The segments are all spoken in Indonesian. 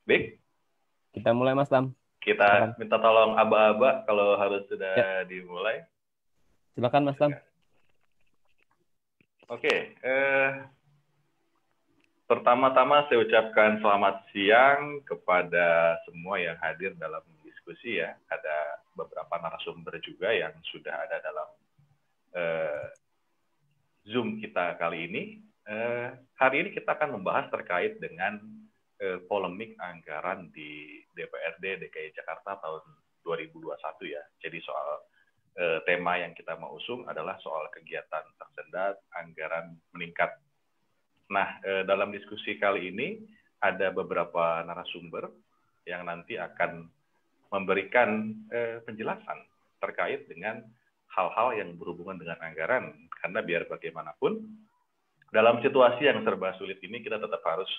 Baik, Kita mulai Mas Tam. Silakan. kita minta tolong aba-aba kalau harus Ya, sudah dimulai. silakan Mas Tam. Oke, pertama-tama saya ucapkan selamat siang kepada semua yang hadir dalam diskusi ya. Ada beberapa narasumber juga yang sudah ada dalam Zoom kita kali ini. Hari ini kita akan membahas terkait dengan polemik anggaran di DPRD DKI Jakarta tahun 2021 ya. Jadi soal tema yang kita mau usung adalah soal kegiatan tersendat, anggaran meningkat. Nah, dalam diskusi kali ini ada beberapa narasumber yang nanti akan memberikan penjelasan terkait dengan hal-hal yang berhubungan dengan anggaran. Karena biar bagaimanapun, dalam situasi yang serba sulit ini kita tetap harus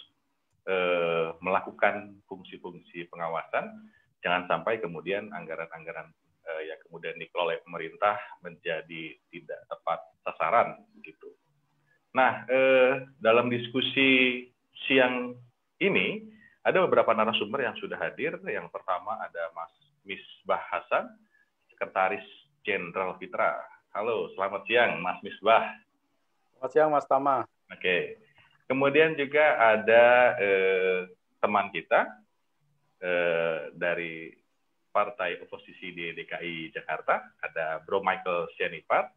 melakukan fungsi-fungsi pengawasan. Jangan sampai kemudian anggaran-anggaran yang kemudian dikelola oleh pemerintah menjadi tidak tepat sasaran gitu. Nah, dalam diskusi siang ini ada beberapa narasumber yang sudah hadir. Yang pertama ada Mas Misbah Hasan, Sekretaris Jenderal Fitra. Halo, selamat siang Mas Misbah. Selamat siang Mas Tama. Oke. Kemudian juga ada teman kita dari partai oposisi di DKI Jakarta, ada Bro Michael Sianipar.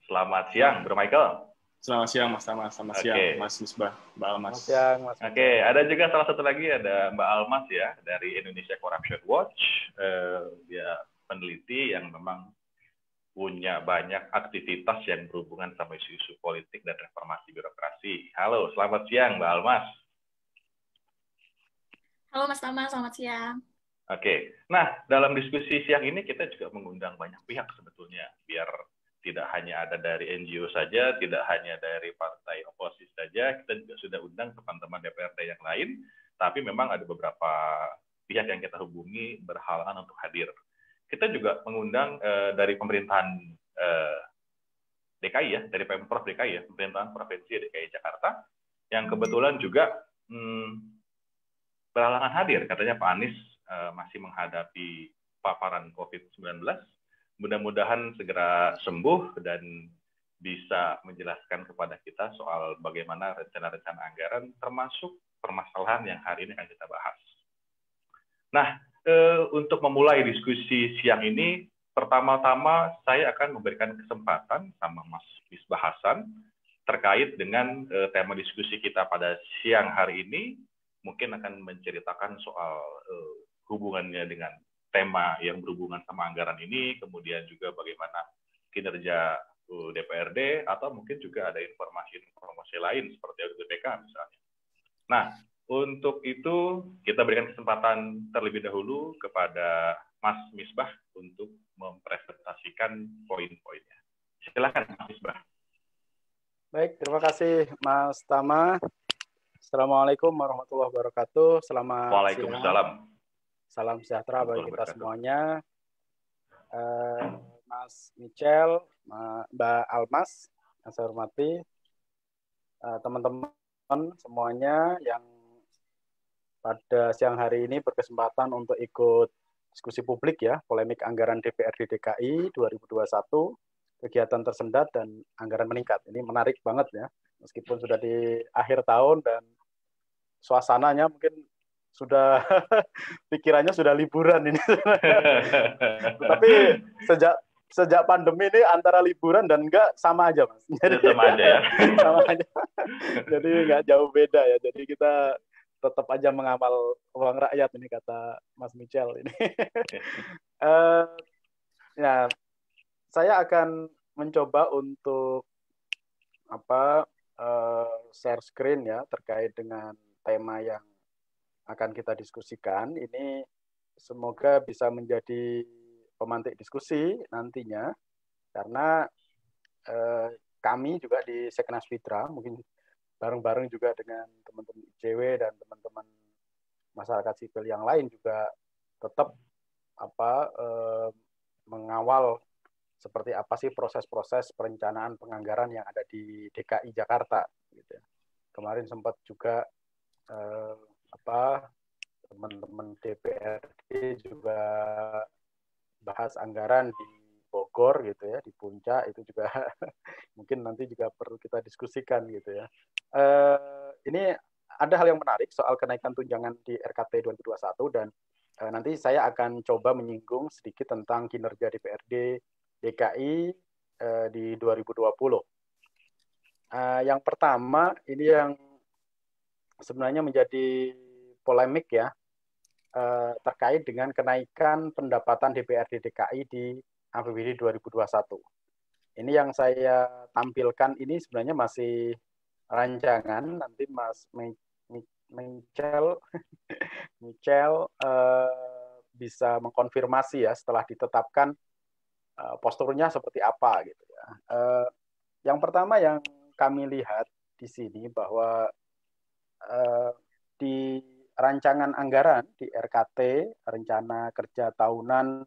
Selamat siang, Bro Michael. Selamat siang Mas Tama, selamat siang Mas Misbah, Mbak Almas. Selamat siang Mas. Oke, ada juga salah satu lagi ada Mbak Almas ya dari Indonesia Corruption Watch. Dia peneliti yang memang punya banyak aktivitas yang berhubungan sama isu-isu politik dan reformasi birokrasi. Halo, selamat siang Mbak Almas. Halo Mas Tama, selamat siang. Oke, nah dalam diskusi siang ini kita juga mengundang banyak pihak sebetulnya, biar tidak hanya ada dari NGO saja, tidak hanya dari partai oposisi saja, kita juga sudah undang teman-teman DPRD yang lain, tapi memang ada beberapa pihak yang kita hubungi berhalangan untuk hadir. Kita juga mengundang dari pemerintahan DKI ya, dari Pemprov DKI ya, pemerintahan Provinsi DKI Jakarta, yang kebetulan juga berhalangan hadir. Katanya Pak Anies masih menghadapi paparan COVID-19. Mudah-mudahan segera sembuh dan bisa menjelaskan kepada kita soal bagaimana rencana-rencana anggaran, termasuk permasalahan yang hari ini akan kita bahas. Nah, untuk memulai diskusi siang ini, pertama-tama saya akan memberikan kesempatan sama Mas Misbah Hasan terkait dengan tema diskusi kita pada siang hari ini, mungkin akan menceritakan soal hubungannya dengan tema yang berhubungan sama anggaran ini, kemudian juga bagaimana kinerja DPRD, atau mungkin juga ada informasi-informasi lain seperti BPK misalnya. Nah, untuk itu kita berikan kesempatan terlebih dahulu kepada Mas Misbah untuk mempresentasikan poin-poinnya. Silakan Mas Misbah. Baik, terima kasih Mas Tama. Assalamualaikum warahmatullahi wabarakatuh. Selamat Waalaikumsalam. siang. Salam sejahtera bagi kita semuanya. Mas Michel, Mbak Almas, yang saya hormati, teman-teman semuanya yang pada siang hari ini berkesempatan untuk ikut diskusi publik ya, polemik anggaran DPRD DKI 2021, kegiatan tersendat dan anggaran meningkat. Ini menarik banget ya, meskipun sudah di akhir tahun dan suasananya mungkin sudah pikirannya sudah liburan ini. Tapi sejak pandemi ini antara liburan dan enggak sama aja, Mas. Jadi, sama aja ya. Sama aja. Jadi enggak jauh beda ya. Jadi kita tetap aja mengamal uang rakyat ini, kata Mas Michel ini. Ya, saya akan mencoba untuk share screen ya terkait dengan tema yang akan kita diskusikan. Ini semoga bisa menjadi pemantik diskusi nantinya, karena kami juga di Seknas Fitra mungkin bareng-bareng juga dengan teman-teman ICW dan teman-teman masyarakat sipil yang lain juga tetap mengawal seperti apa sih proses-proses perencanaan penganggaran yang ada di DKI Jakarta gitu ya. Kemarin sempat juga teman-teman DPRD juga bahas anggaran di Bogor gitu ya, di Puncak itu juga mungkin nanti juga perlu kita diskusikan gitu ya. Ini ada hal yang menarik soal kenaikan tunjangan di RKT 2021 dan nanti saya akan coba menyinggung sedikit tentang kinerja DPRD DKI di 2020. Yang pertama ini yang sebenarnya menjadi polemik ya, terkait dengan kenaikan pendapatan DPRD DKI di APBD 2021. Ini yang saya tampilkan ini sebenarnya masih rancangan, nanti Mas Michel bisa mengkonfirmasi ya setelah ditetapkan posturnya seperti apa gitu ya. Yang pertama yang kami lihat di sini bahwa di rancangan anggaran di RKT, rencana kerja tahunan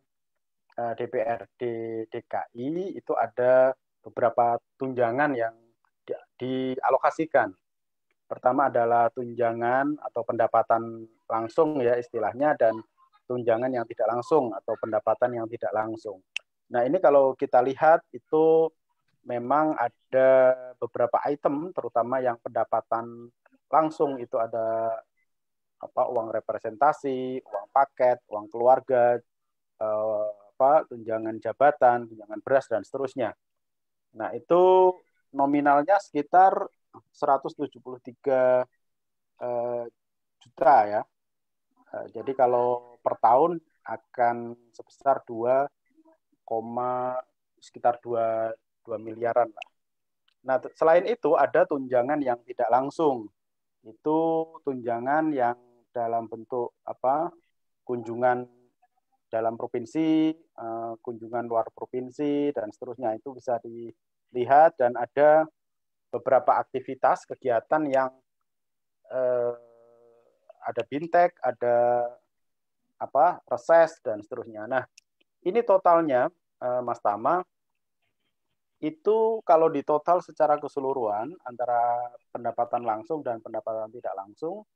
DPRD DKI, itu ada beberapa tunjangan yang dialokasikan. Pertama adalah tunjangan atau pendapatan langsung ya istilahnya, dan tunjangan yang tidak langsung atau pendapatan yang tidak langsung. Nah ini kalau kita lihat itu memang ada beberapa item, terutama yang pendapatan langsung itu ada uang representasi, uang paket, uang keluarga, tunjangan jabatan, tunjangan beras dan seterusnya. Nah, itu nominalnya sekitar 173 juta ya. Jadi kalau per tahun akan sebesar sekitar 2 miliaran lah. Nah, selain itu ada tunjangan yang tidak langsung. Itu tunjangan yang dalam bentuk kunjungan dalam provinsi, kunjungan luar provinsi dan seterusnya, itu bisa dilihat, dan ada beberapa aktivitas kegiatan yang ada bintek, ada reses dan seterusnya. Nah, ini totalnya Mas Tama itu kalau ditotal secara keseluruhan antara pendapatan langsung dan pendapatan tidak langsung,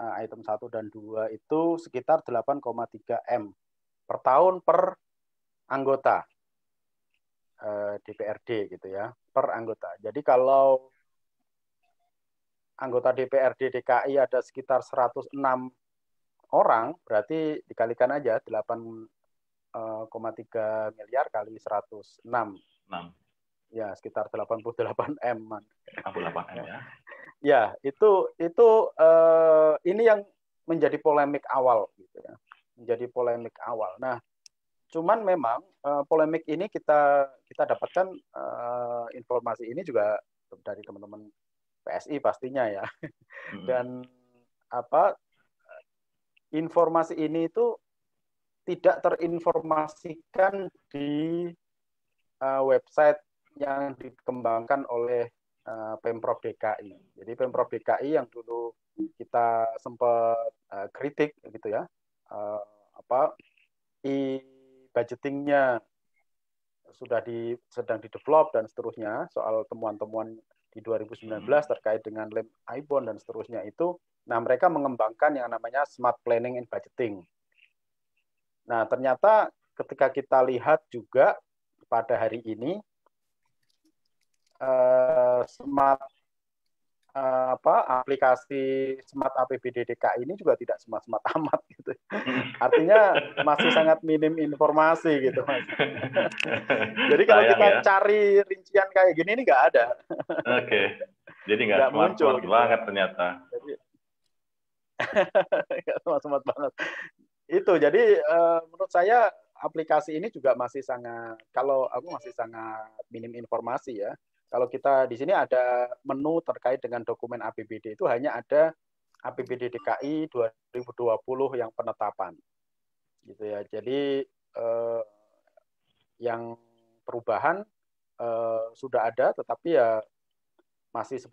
item 1 dan 2 itu sekitar 8,3 M per tahun per anggota DPRD gitu ya, per anggota. Jadi kalau anggota DPRD DKI ada sekitar 106 orang, berarti dikalikan aja 8,3 miliar kali 106. 6. Ya, sekitar 88 M. 88 M ya. Ya, itu ini yang menjadi polemik awal gitu ya. Menjadi polemik awal. Nah, cuman memang polemik ini kita dapatkan informasi ini juga dari teman-teman PSI pastinya ya. Dan informasi ini itu tidak terinformasikan di website yang dikembangkan oleh Pemprov DKI. Jadi Pemprov DKI yang dulu kita sempat kritik gitu ya, budgetingnya sedang didevelop dan seterusnya, soal temuan-temuan di 2019 terkait dengan lem Aibon dan seterusnya itu. Nah, mereka mengembangkan yang namanya Smart Planning and Budgeting. Nah, ternyata ketika kita lihat juga pada hari ini aplikasi Smart APBD DKI ini juga tidak smart amat gitu. Artinya masih sangat minim informasi gitu, Mas. Jadi kalau kita cari rincian kayak gini ini nggak ada. Oke. Jadi nggak muncul gitu. Banget ternyata. Nggak smart banget. Itu jadi menurut saya aplikasi ini juga masih sangat, kalau aku masih sangat minim informasi ya. Kalau kita di sini ada menu terkait dengan dokumen APBD, itu hanya ada APBD DKI 2020 yang penetapan, gitu ya. Jadi yang perubahan sudah ada, tetapi ya masih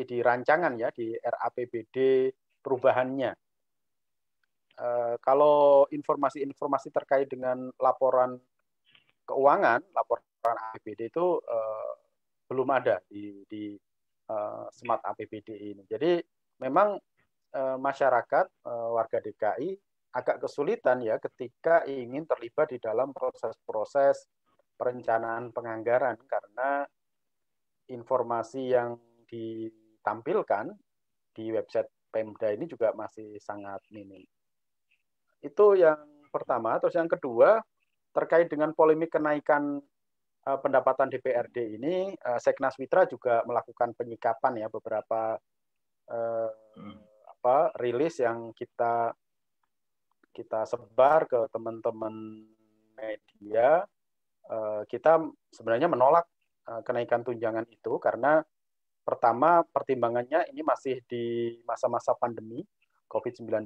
di rancangan ya, di RAPBD perubahannya. Kalau informasi-informasi terkait dengan laporan keuangan, laporan APBD itu belum ada di Smart APBD ini. Jadi memang masyarakat warga DKI agak kesulitan ya ketika ingin terlibat di dalam proses-proses perencanaan penganggaran karena informasi yang ditampilkan di website Pemda ini juga masih sangat minim. Itu yang pertama. Terus yang kedua, terkait dengan polemik kenaikan pendapatan DPRD ini, Seknas Mitra juga melakukan penyikapan ya beberapa rilis yang kita sebar ke teman-teman media. Kita sebenarnya menolak kenaikan tunjangan itu karena pertama pertimbangannya ini masih di masa-masa pandemi COVID-19,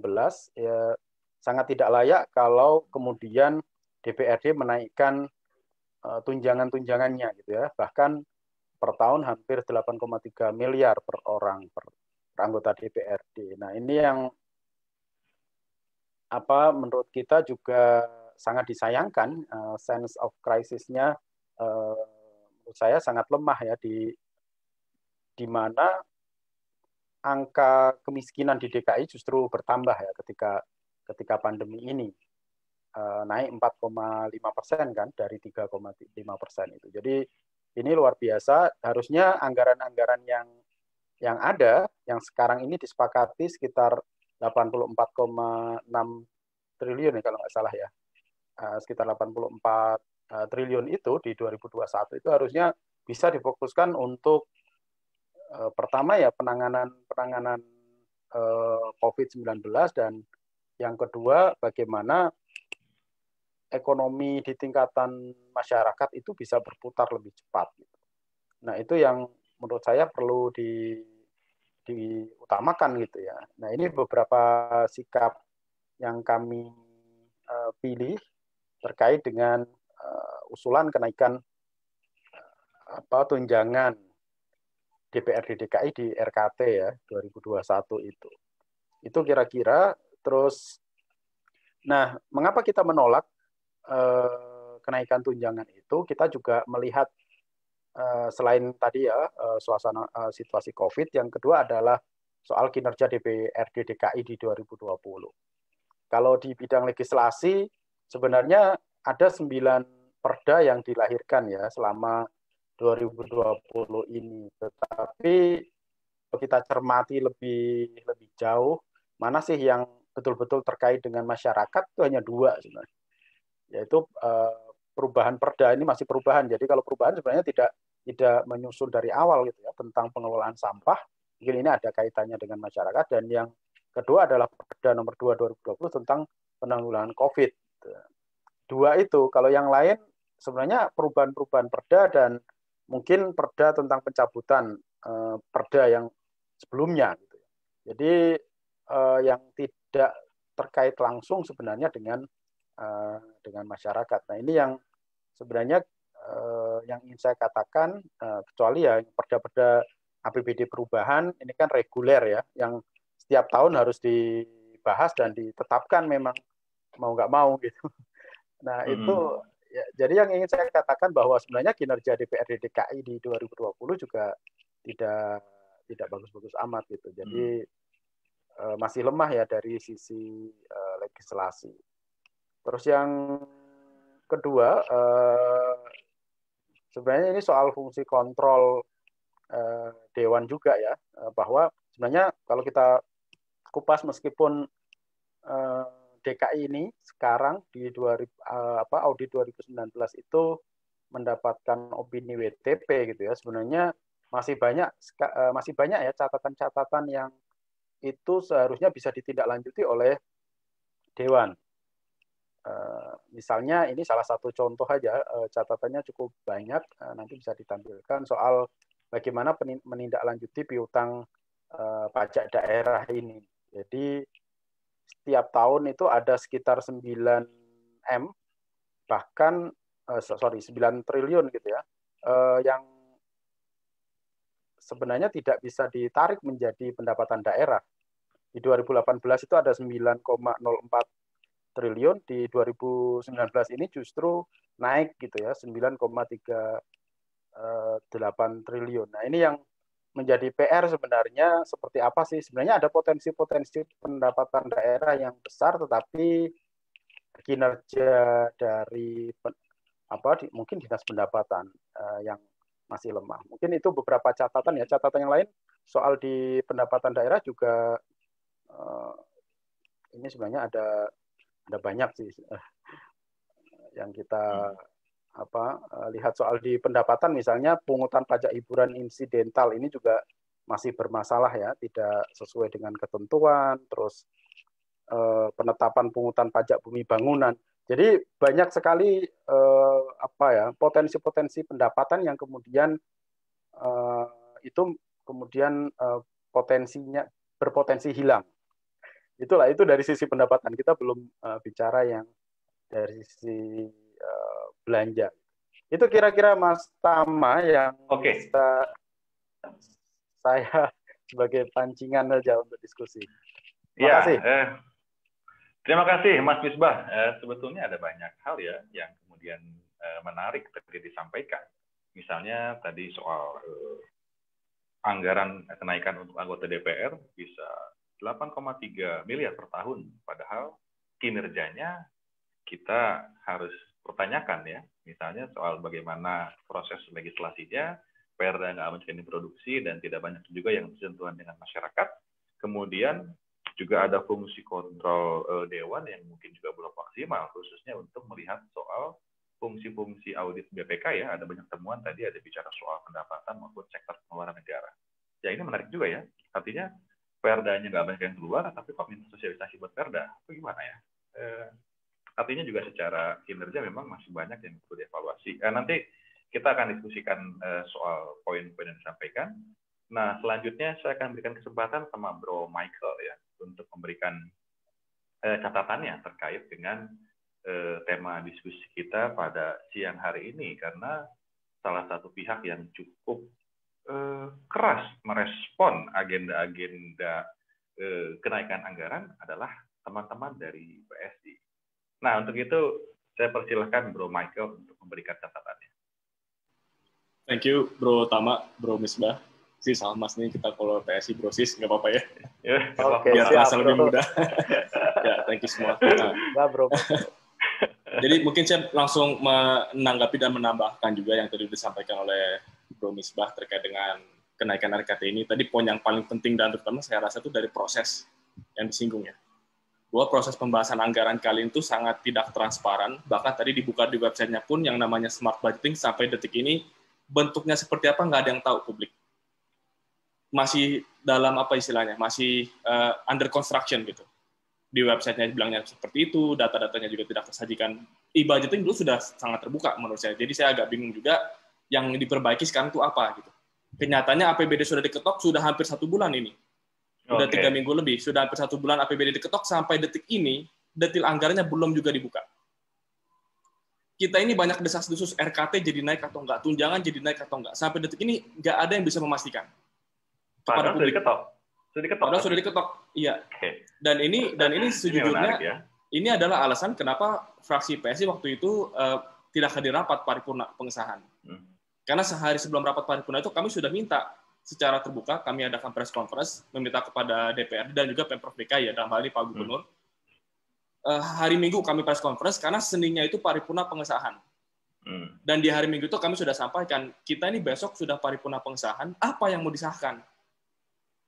ya, sangat tidak layak kalau kemudian DPRD menaikkan tunjangan-tunjangannya gitu ya, bahkan per tahun hampir 8,3 miliar per orang per anggota DPRD. Nah, ini yang menurut kita juga sangat disayangkan, sense of crisis-nya menurut saya sangat lemah ya di mana angka kemiskinan di DKI justru bertambah ya ketika pandemi ini, naik 4,5% kan dari 3,5% itu. Jadi ini luar biasa. Harusnya anggaran-anggaran yang ada yang sekarang ini disepakati sekitar 84,6 triliun ya kalau nggak salah ya, sekitar 84 triliun itu di 2021 itu harusnya bisa difokuskan untuk pertama ya penanganan COVID-19, dan yang kedua bagaimana ekonomi di tingkatan masyarakat itu bisa berputar lebih cepat. Nah, itu yang menurut saya perlu diutamakan gitu ya. Nah, ini beberapa sikap yang kami pilih terkait dengan usulan kenaikan tunjangan DPRD DKI di RKT ya 2021 itu. Itu kira-kira. Terus, nah, mengapa kita menolak kenaikan tunjangan itu? Kita juga melihat selain tadi ya suasana situasi COVID, yang kedua adalah soal kinerja DPRD DKI di 2020. Kalau di bidang legislasi sebenarnya ada 9 perda yang dilahirkan ya selama 2020 ini. Tetapi kalau kita cermati lebih jauh, mana sih yang betul-betul terkait dengan masyarakat, itu hanya 2 sebenarnya. Yaitu perubahan perda ini masih perubahan. Jadi kalau perubahan sebenarnya tidak menyusul dari awal gitu ya, tentang pengelolaan sampah. Mungkin ini ada kaitannya dengan masyarakat. Dan yang kedua adalah Perda nomor 2 2020 tentang penanggulangan COVID. 2 itu. Kalau yang lain sebenarnya perubahan-perubahan perda dan mungkin perda tentang pencabutan perda yang sebelumnya gitu. Jadi yang tidak terkait langsung sebenarnya dengan masyarakat. Nah, ini yang sebenarnya yang ingin saya katakan, kecuali ya perda-perda APBD perubahan ini kan reguler ya, yang setiap tahun harus dibahas dan ditetapkan memang mau nggak mau gitu. Nah, itu ya, jadi yang ingin saya katakan bahwa sebenarnya kinerja DPRD DKI di 2020 juga tidak bagus-bagus amat gitu. Jadi masih lemah ya dari sisi legislasi. Terus yang kedua, sebenarnya ini soal fungsi kontrol dewan juga ya, bahwa sebenarnya kalau kita kupas, meskipun DKI ini sekarang di audit 2019 itu mendapatkan opini WTP gitu ya, sebenarnya masih banyak ya catatan-catatan yang itu seharusnya bisa ditindaklanjuti oleh dewan. Misalnya ini salah satu contoh aja, catatannya cukup banyak, nanti bisa ditampilkan soal bagaimana menindaklanjuti piutang pajak daerah ini. Jadi setiap tahun itu ada sekitar 9 M, bahkan 9 triliun gitu ya, yang sebenarnya tidak bisa ditarik menjadi pendapatan daerah. Di 2018 itu ada 9,04 triliun, di 2019 ini justru naik gitu ya, 9,38 triliun. Nah, ini yang menjadi PR sebenarnya seperti apa sih? Sebenarnya ada potensi-potensi pendapatan daerah yang besar, tetapi kinerja dari mungkin dinas pendapatan yang masih lemah. Mungkin itu beberapa catatan ya. Catatan yang lain soal di pendapatan daerah juga ini sebenarnya ada banyak sih yang kita lihat soal di pendapatan, misalnya pungutan pajak hiburan insidental ini juga masih bermasalah ya, tidak sesuai dengan ketentuan, terus penetapan pungutan pajak bumi bangunan. Jadi banyak sekali potensi-potensi pendapatan yang kemudian itu kemudian berpotensi hilang. Itu dari sisi pendapatan. Kita belum bicara yang dari sisi belanja. Itu kira-kira Mas Tama yang bisa saya sebagai pancingan saja untuk diskusi. Terima kasih. Terima kasih Mas Misbah. Sebetulnya ada banyak hal ya yang kemudian menarik tadi disampaikan. Misalnya tadi soal anggaran kenaikan untuk anggota DPR bisa 8,3 miliar per tahun, padahal kinerjanya kita harus pertanyakan ya, misalnya soal bagaimana proses legislasinya, perda nggak mungkin diproduksi dan tidak banyak juga yang bersentuhan dengan masyarakat. Kemudian juga ada fungsi kontrol dewan yang mungkin juga belum maksimal, khususnya untuk melihat soal fungsi-fungsi audit BPK ya. Ada banyak temuan tadi, ada bicara soal pendapatan maupun sektor pengeluaran negara. Ya ini menarik juga ya, artinya perdanya nggak banyak yang keluar, tapi kok minta sosialisasi buat perda, itu gimana ya? Artinya juga secara kinerja memang masih banyak yang perlu dievaluasi. Nanti kita akan diskusikan soal poin-poin yang disampaikan. Nah, selanjutnya saya akan berikan kesempatan sama Bro Michael ya untuk memberikan catatannya terkait dengan tema diskusi kita pada siang hari ini, karena salah satu pihak yang cukup keras merespon agenda-agenda kenaikan anggaran adalah teman-teman dari PSI. Nah, untuk itu saya persilahkan Bro Michael untuk memberikan catatannya. Thank you, Bro Tama, Bro Misbah. Sama Mas nih, kita kalau PSI Bro Sis, nggak apa-apa ya? Oke, biar terasa lebih mudah. Ya, thank you semua. Nah, Bro. Jadi mungkin saya langsung menanggapi dan menambahkan juga yang tadi disampaikan oleh Bro Misbah terkait dengan kenaikan RKT ini. Tadi poin yang paling penting dan terutama saya rasa itu dari proses yang disinggung ya. Bahwa proses pembahasan anggaran kali itu sangat tidak transparan, bahkan tadi dibuka di websitenya pun yang namanya smart budgeting sampai detik ini bentuknya seperti apa nggak ada yang tahu publik. Masih dalam apa istilahnya, masih under construction gitu. Di websitenya bilangnya seperti itu, data-datanya juga tidak tersajikan. E-budgeting dulu sudah sangat terbuka menurut saya, jadi saya agak bingung juga yang diperbaiki sekarang itu apa gitu. Kenyataannya APBD sudah diketok sudah hampir 1 bulan ini. Sudah 3 minggu lebih, sudah hampir 1 bulan APBD diketok, sampai detik ini, detail anggarannya belum juga dibuka. Kita ini banyak desas-desus RKT jadi naik atau enggak, tunjangan jadi naik atau enggak. Sampai detik ini enggak ada yang bisa memastikan. Kepada publik. Padahal sudah diketok. Iya. Dan ini sejujurnya, ini adalah alasan kenapa fraksi PSI waktu itu tidak hadir rapat paripurna pengesahan. Karena sehari sebelum rapat paripurna itu kami sudah minta secara terbuka, kami adakan press conference, meminta kepada DPRD dan juga Pemprov DKI, ya, dalam hal ini Pak Gubernur. Hari Minggu kami press conference, karena Seninnya itu paripurna pengesahan. Dan di hari Minggu itu kami sudah sampaikan, kita ini besok sudah paripurna pengesahan, apa yang mau disahkan?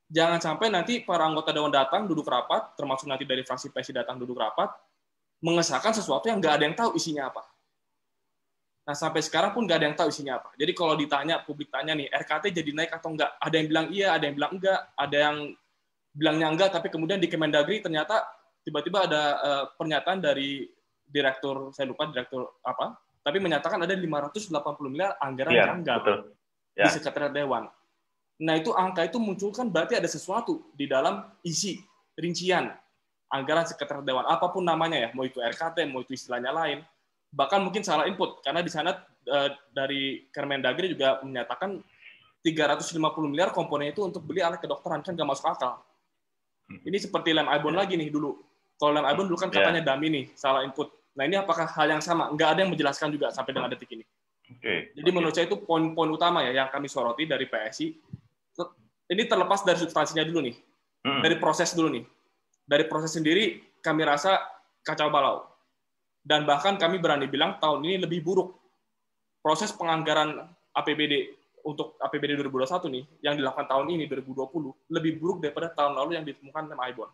Jangan sampai nanti para anggota Dewan datang, duduk rapat, termasuk nanti dari fraksi PSI datang duduk rapat, mengesahkan sesuatu yang nggak ada yang tahu isinya apa. Nah, sampai sekarang pun nggak ada yang tahu isinya apa. Jadi kalau ditanya, publik tanya nih, RKT jadi naik atau enggak? Ada yang bilang iya, ada yang bilang enggak, ada yang bilangnya enggak, tapi kemudian di Kemendagri ternyata tiba-tiba ada pernyataan dari direktur, saya lupa direktur apa, tapi menyatakan ada 580 miliar anggaran janggal di Sekretariat Dewan. Nah, itu angka itu muncul kan berarti ada sesuatu di dalam isi, rincian anggaran Sekretariat Dewan, apapun namanya ya, mau itu RKT, mau itu istilahnya lain. Bahkan mungkin salah input, karena di sana dari Kemendagri juga menyatakan 350 miliar komponen itu untuk beli alat kedokteran, kan nggak masuk akal. Ini seperti lem Ibon lagi nih dulu. Kalau lem Ibon dulu kan katanya dummy nih, salah input. Nah, ini apakah hal yang sama? Nggak ada yang menjelaskan juga sampai dengan detik ini. Jadi menurut saya itu poin-poin utama ya yang kami soroti dari PSI. ini terlepas dari substansinya dulu nih, dari proses dulu nih. Dari proses sendiri kami rasa kacau balau. Dan bahkan kami berani bilang tahun ini lebih buruk. Proses penganggaran APBD untuk APBD 2021 nih, yang dilakukan tahun ini 2020, lebih buruk daripada tahun lalu yang ditemukan Lem Aibon.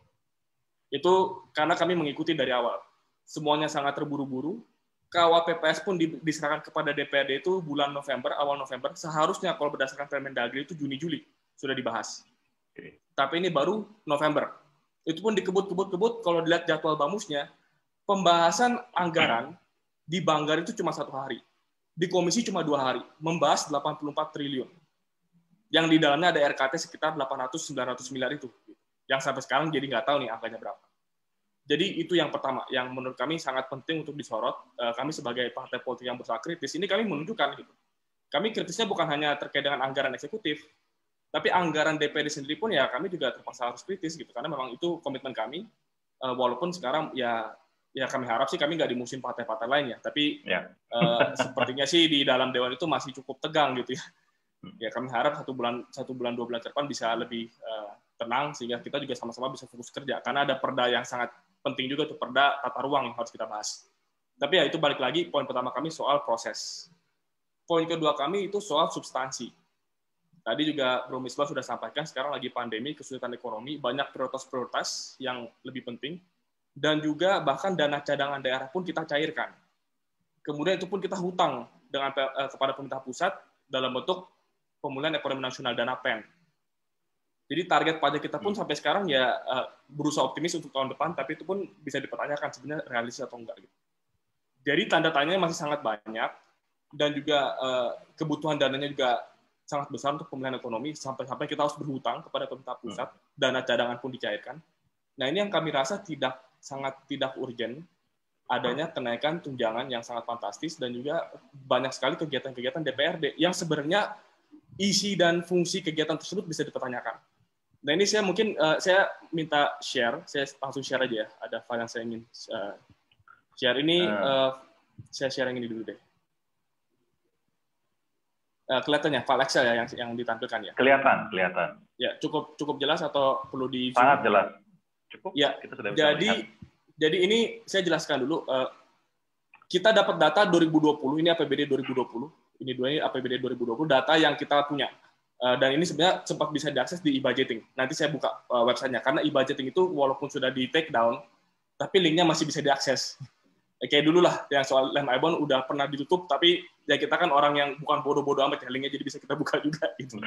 Itu karena kami mengikuti dari awal. Semuanya sangat terburu-buru. KUHPPS pun diserahkan kepada DPRD itu bulan November, awal November. Seharusnya kalau berdasarkan Permendagri itu Juni-Juli sudah dibahas. Tapi ini baru November. Itu pun dikebut-kebut, kalau dilihat jadwal bamusnya, pembahasan anggaran di Banggar itu cuma 1 hari. Di komisi cuma 2 hari. Membahas 84 triliun. Yang di dalamnya ada RKT sekitar 800-900 miliar itu. Yang sampai sekarang jadi nggak tahu nih angkanya berapa. Jadi itu yang pertama, yang menurut kami sangat penting untuk disorot. Kami sebagai partai politik yang berusaha kritis, ini kami menunjukkan gitu. Kami kritisnya bukan hanya terkait dengan anggaran eksekutif, tapi anggaran DPRD sendiri pun ya kami juga terpaksa harus kritis gitu, karena memang itu komitmen kami. Walaupun sekarang ya kami harap sih kami nggak di musim partai-partai lain ya, tapi sepertinya sih di dalam Dewan itu masih cukup tegang gitu ya. Ya kami harap 1 bulan 2 bulan ke depan bisa lebih tenang sehingga kita juga sama-sama bisa fokus kerja, karena ada perda yang sangat penting juga tuh, perda tata ruang yang harus kita bahas. Tapi ya itu balik lagi, poin pertama kami soal proses. Poin kedua kami itu soal substansi. Tadi juga Bro Misbah sudah sampaikan, sekarang lagi pandemi, kesulitan ekonomi, banyak prioritas-prioritas yang lebih penting, dan juga bahkan dana cadangan daerah pun kita cairkan. Kemudian itu pun kita hutang kepada pemerintah pusat dalam bentuk pemulihan ekonomi nasional, dana PEN. Jadi target pajak kita pun sampai sekarang ya berusaha optimis untuk tahun depan, tapi itu pun bisa dipertanyakan sebenarnya realistis atau enggak. Gitu. Jadi tanda tanya masih sangat banyak, dan juga kebutuhan dananya juga sangat besar untuk pemulihan ekonomi, sampai kita harus berhutang kepada pemerintah pusat, dana cadangan pun dicairkan. Nah ini yang kami rasa sangat tidak urgent, adanya kenaikan tunjangan yang sangat fantastis, dan juga banyak sekali kegiatan-kegiatan DPRD yang sebenarnya isi dan fungsi kegiatan tersebut bisa dipertanyakan. Nah ini saya mungkin saya minta share, saya langsung share aja ya. Ada file yang saya ingin share ini, saya share yang ini dulu deh. Kelihatannya file Excel ya yang ditampilkan ya. Kelihatan. Ya cukup jelas atau perlu di zoom? Sangat jelas. Cukup. Ya. Kita sudah bisa Jadi ini saya jelaskan dulu. Kita dapat data 2020, ini APBD 2020. Ini APBD 2020, data yang kita punya. Dan ini sebenarnya sempat bisa diakses di e-budgeting. Nanti saya buka websitenya, karena e-budgeting itu walaupun sudah di take down, tapi linknya masih bisa diakses. Kayak dulu lah, yang soal Lem Aibon udah pernah ditutup, tapi ya kita kan orang yang bukan bodoh-bodoh amat, ya linknya jadi bisa kita buka juga. Gitu.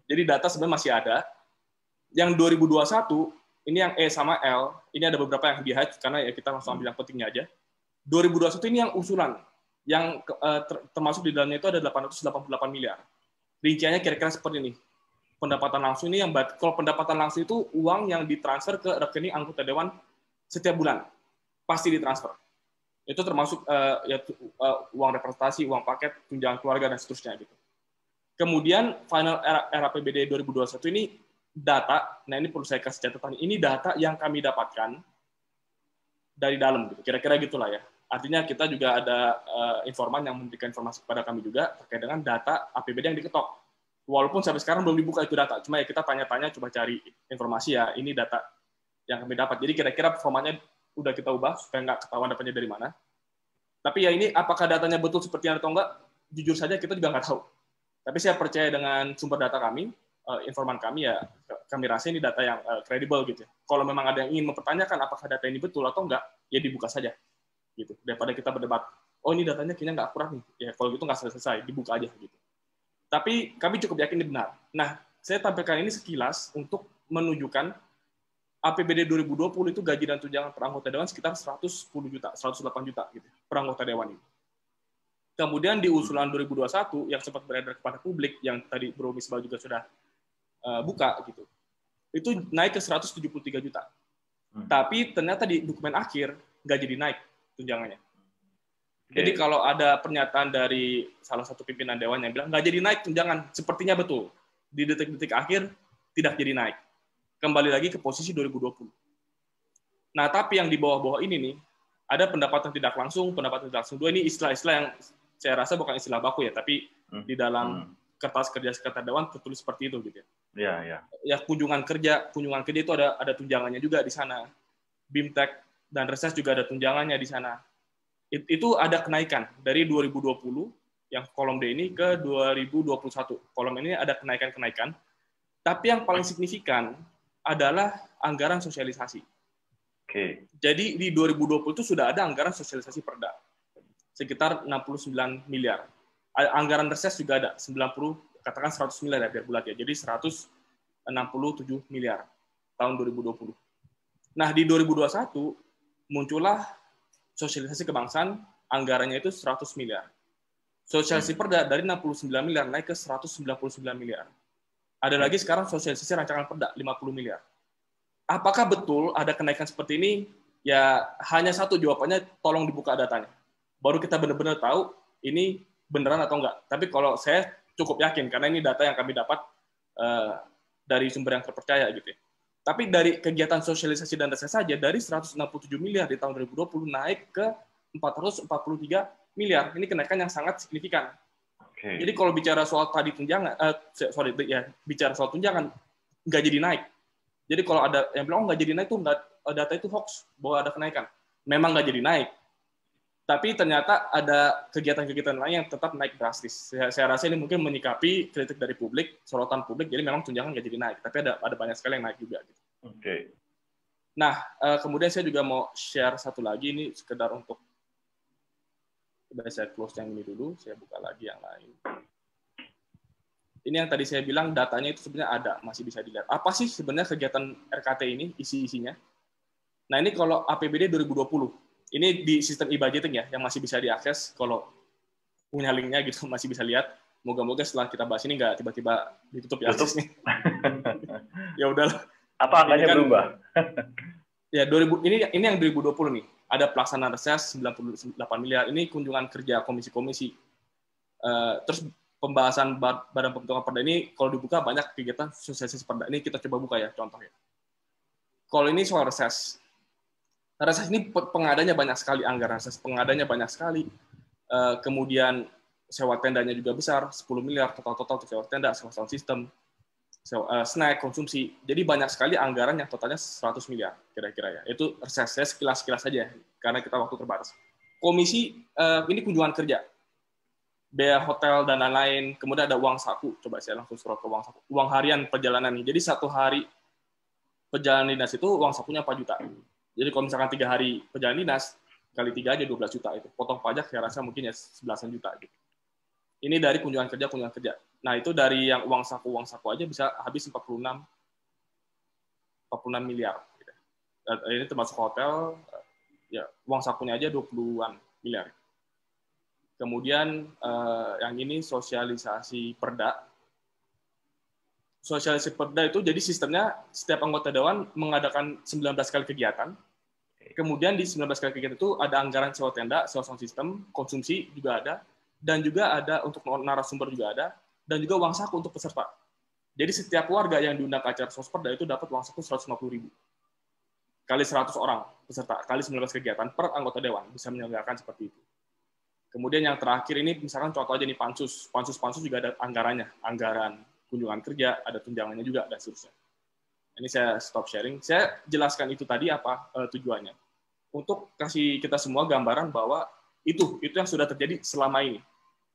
Jadi data sebenarnya masih ada. Yang 2021, ini yang E sama L, ini ada beberapa yang di-hide, karena ya kita langsung ambil yang pentingnya aja. 2021 ini yang usulan, yang termasuk di dalamnya itu ada 888 miliar. Rinciannya kira-kira seperti ini. Pendapatan langsung ini kalau pendapatan langsung itu uang yang ditransfer ke rekening anggota dewan setiap bulan. Pasti ditransfer. Itu termasuk uang representasi, uang paket, tunjangan keluarga, dan seterusnya gitu. Kemudian final RAPBD 2021 ini data, nah ini perlu saya kasih catatan, ini data yang kami dapatkan dari dalam gitu. Kira-kira gitulah ya. Artinya kita juga ada informan yang memberikan informasi kepada kami juga terkait dengan data APBD yang diketok. Walaupun sampai sekarang belum dibuka itu data, cuma ya kita tanya-tanya, coba cari informasi ya, ini data yang kami dapat. Jadi kira-kira performanya udah kita ubah supaya nggak ketahuan dapatnya dari mana. Tapi ya ini apakah datanya betul seperti yang atau enggak, jujur saja kita juga nggak tahu. Tapi saya percaya dengan sumber data kami, informan kami ya, kami rasa ini data yang kredibel gitu. Kalau memang ada yang ingin mempertanyakan apakah data ini betul atau enggak, ya dibuka saja. Gitu. Daripada kita berdebat, oh ini datanya kayaknya nggak akurat nih, ya kalau gitu nggak selesai, dibuka aja gitu. Tapi kami cukup yakin ini benar. Nah, saya tampilkan ini sekilas untuk menunjukkan APBD 2020 itu gaji dan tunjangan per anggota dewan sekitar 110 juta, 108 juta gitu per anggota dewan ini. Kemudian di usulan 2021 yang sempat beredar kepada publik, yang tadi Bro Misbah juga sudah buka gitu, itu naik ke 173 juta. Tapi ternyata di dokumen akhir nggak jadi naik tunjangannya. Jadi kalau ada pernyataan dari salah satu pimpinan dewan yang bilang nggak jadi naik tunjangan, sepertinya betul. Di detik-detik akhir tidak jadi naik. Kembali lagi ke posisi 2020. Nah, tapi yang di bawah-bawah ini nih, ada pendapatan tidak langsung, pendapatan tidak langsung. Ini istilah-istilah yang saya rasa bukan istilah baku ya, tapi di dalam kertas kerja sekretariat dewan tertulis seperti itu gitu ya. Ya kunjungan kerja itu ada tunjangannya juga di sana. BIMTEK dan Reses juga ada tunjangannya di sana. Itu ada kenaikan dari 2020 yang kolom D ini ke 2021. Kolom ini ada kenaikan-kenaikan. Tapi yang paling signifikan adalah anggaran sosialisasi. Oke. Jadi di 2020 itu sudah ada anggaran sosialisasi Perda sekitar 69 miliar. Anggaran reses juga ada 90, katakan 100 miliar ya biar bulat ya. Jadi 167 miliar tahun 2020. Nah, di 2021 muncullah sosialisasi kebangsaan, anggarannya itu 100 miliar. Sosialisasi Perda dari 69 miliar naik ke 199 miliar. Ada lagi sekarang sosialisasi rancangan Perda 50 miliar. Apakah betul ada kenaikan seperti ini? Ya hanya satu jawabannya, tolong dibuka datanya. Baru kita benar-benar tahu ini beneran atau enggak. Tapi kalau saya cukup yakin, karena ini data yang kami dapat dari sumber yang terpercaya gitu ya. Tapi dari kegiatan sosialisasi dan reses saja, dari 167 miliar di tahun 2020 naik ke 443 miliar. Ini kenaikan yang sangat signifikan. Okay. Jadi kalau bicara soal tadi tunjangan, bicara soal tunjangan, nggak jadi naik. Jadi kalau ada yang bilang nggak jadi naik tuh data itu hoax bahwa ada kenaikan. Memang nggak jadi naik. Tapi ternyata ada kegiatan-kegiatan lain yang tetap naik drastis. Saya rasa ini mungkin menyikapi kritik dari publik, sorotan publik, jadi memang tunjangan nggak jadi naik. Tapi ada banyak sekali yang naik juga. Gitu. Oke. Nah, kemudian saya juga mau share satu lagi, ini sekedar untuk, coba saya close yang ini dulu, saya buka lagi yang lain. Ini yang tadi saya bilang, datanya itu sebenarnya ada, masih bisa dilihat. Apa sih sebenarnya kegiatan RKT ini, isi-isinya? Nah, ini kalau APBD 2020. Ini di sistem e-budgeting ya, yang masih bisa diakses. Kalau punya linknya gitu, masih bisa lihat. Moga-moga setelah kita bahas ini nggak tiba-tiba ditutup ya aksesnya. Ya udahlah. Apa angkanya kan berubah? Ya, ini yang 2020 nih. Ada pelaksanaan reses 98 miliar. Ini kunjungan kerja komisi-komisi. Terus pembahasan Badan Pembentukan Perda ini, kalau dibuka banyak kegiatan sosialisasi Perda. Ini kita coba buka ya, contohnya. Kalau ini soal reses. Reses ini pengadanya banyak sekali, anggaran reses pengadanya banyak sekali. Kemudian sewa tendanya juga besar, 10 miliar total untuk sewa tenda, sewa sound system, snack, konsumsi. Jadi banyak sekali anggaran yang totalnya 100 miliar kira-kira ya. Itu reses, saya sekilas-sekilas saja karena kita waktu terbatas. Komisi, ini kunjungan kerja. Biaya hotel dan lain-lain, kemudian ada uang saku. Coba saya langsung scroll ke uang saku. Uang harian perjalanan nih. Jadi satu hari perjalanan dinas itu uang sakunya 4 juta. Jadi kalau misalkan 3 hari perjalanan dinas, kali 3 aja 12 juta itu. Potong pajak saya rasa mungkin ya 11 juta gitu. Ini dari kunjungan kerja. Nah, itu dari yang uang saku aja bisa habis 46 miliar. Gitu. Ini termasuk hotel, ya uang sakunya aja 20-an miliar. Kemudian yang ini sosialisasi Perda. Sosialisasi Perda itu jadi sistemnya setiap anggota dewan mengadakan 19 kali kegiatan. Kemudian di 19 kali kegiatan itu ada anggaran sewa tenda, sewa sound system, konsumsi juga ada, dan juga ada untuk narasumber juga ada, dan juga uang saku untuk peserta. Jadi setiap warga yang diundang ke acara Sosperda itu dapat uang saku 150.000. Kali 100 orang peserta, kali 19 kegiatan per anggota dewan bisa menyelenggarakan seperti itu. Kemudian yang terakhir ini misalkan contoh aja nih pansus. Pansus juga ada anggarannya, anggaran kunjungan kerja, ada tunjangannya juga, dan seterusnya. Ini saya stop sharing. Saya jelaskan itu tadi apa tujuannya. Untuk kasih kita semua gambaran bahwa itu yang sudah terjadi selama ini,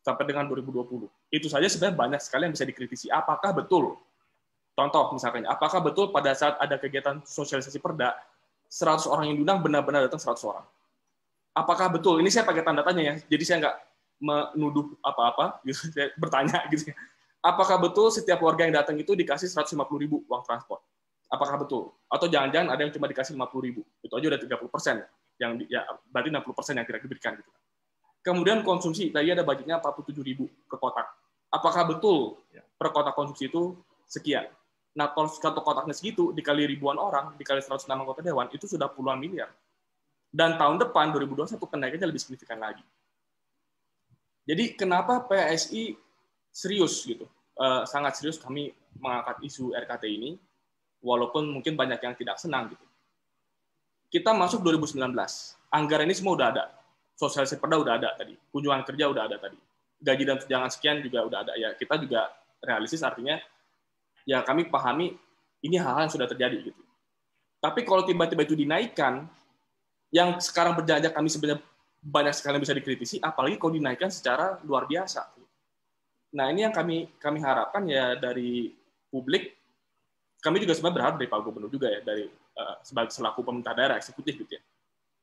sampai dengan 2020. Itu saja sebenarnya banyak sekali yang bisa dikritisi. Apakah betul? Contoh misalkan, apakah betul pada saat ada kegiatan sosialisasi Perda, 100 orang yang diundang benar-benar datang 100 orang? Apakah betul? Ini saya pakai tanda tanya ya, jadi saya nggak menuduh apa-apa, gitu. Saya bertanya gitu. Apakah betul setiap warga yang datang itu dikasih 150.000 uang transport? Apakah betul? Atau jangan-jangan ada yang cuma dikasih 50.000? Itu aja udah 30%. Ya, berarti 60% yang tidak diberikan. Gitu. Kemudian konsumsi, tadi ada budgetnya 47.000 per kotak. Apakah betul per kotak konsumsi itu sekian? Nah, kalau satu kotaknya segitu, dikali ribuan orang, dikali 106 anggota dewan, itu sudah puluhan miliar. Dan tahun depan, 2021, kenaikannya lebih signifikan lagi. Jadi, kenapa PSI serius gitu, sangat serius kami mengangkat isu RKT ini, walaupun mungkin banyak yang tidak senang gitu. Kita masuk 2019, anggaran ini semua udah ada, sosialisasi Perda udah ada tadi, kunjungan kerja udah ada tadi, gaji dan tunjangan sekian juga udah ada ya. Kita juga realistis, artinya ya kami pahami ini hal-hal yang sudah terjadi gitu. Tapi kalau tiba-tiba itu dinaikkan, yang sekarang berjajak kami sebenarnya banyak sekali yang bisa dikritisi, apalagi kalau dinaikkan secara luar biasa. Nah, ini yang kami harapkan ya dari publik. Kami juga sebenarnya berharap dari Pak Gubernur juga ya, dari sebagai selaku pemerintah daerah eksekutif gitu ya,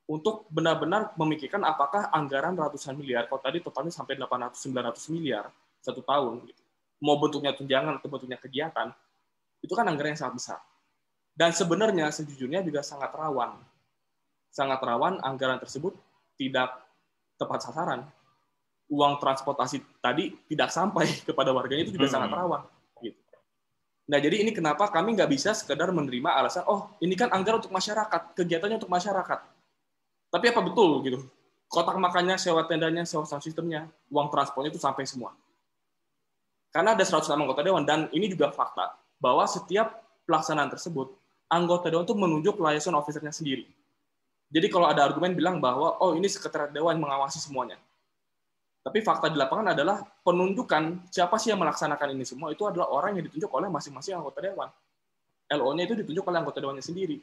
untuk benar-benar memikirkan apakah anggaran ratusan miliar, kalau tadi tepatnya sampai 800-900 miliar satu tahun, gitu, mau bentuknya tunjangan atau bentuknya kegiatan, itu kan anggaran yang sangat besar. Dan sebenarnya sejujurnya juga sangat rawan anggaran tersebut tidak tepat sasaran. Uang transportasi tadi tidak sampai kepada warganya, itu juga sangat rawan. Gitu. Nah, jadi ini kenapa kami nggak bisa sekedar menerima alasan, oh ini kan anggaran untuk masyarakat, kegiatannya untuk masyarakat. Tapi apa betul gitu? Kotak makannya, sewa tendanya, sewa sound systemnya, uang transportnya itu sampai semua. Karena ada 106 anggota dewan, dan ini juga fakta, bahwa setiap pelaksanaan tersebut, anggota dewan itu menunjuk liaison officer-nya sendiri. Jadi kalau ada argumen bilang bahwa, oh ini sekretariat dewan mengawasi semuanya. Tapi fakta di lapangan adalah penunjukan siapa sih yang melaksanakan ini semua, itu adalah orang yang ditunjuk oleh masing-masing anggota dewan. LO-nya itu ditunjuk oleh anggota dewannya sendiri.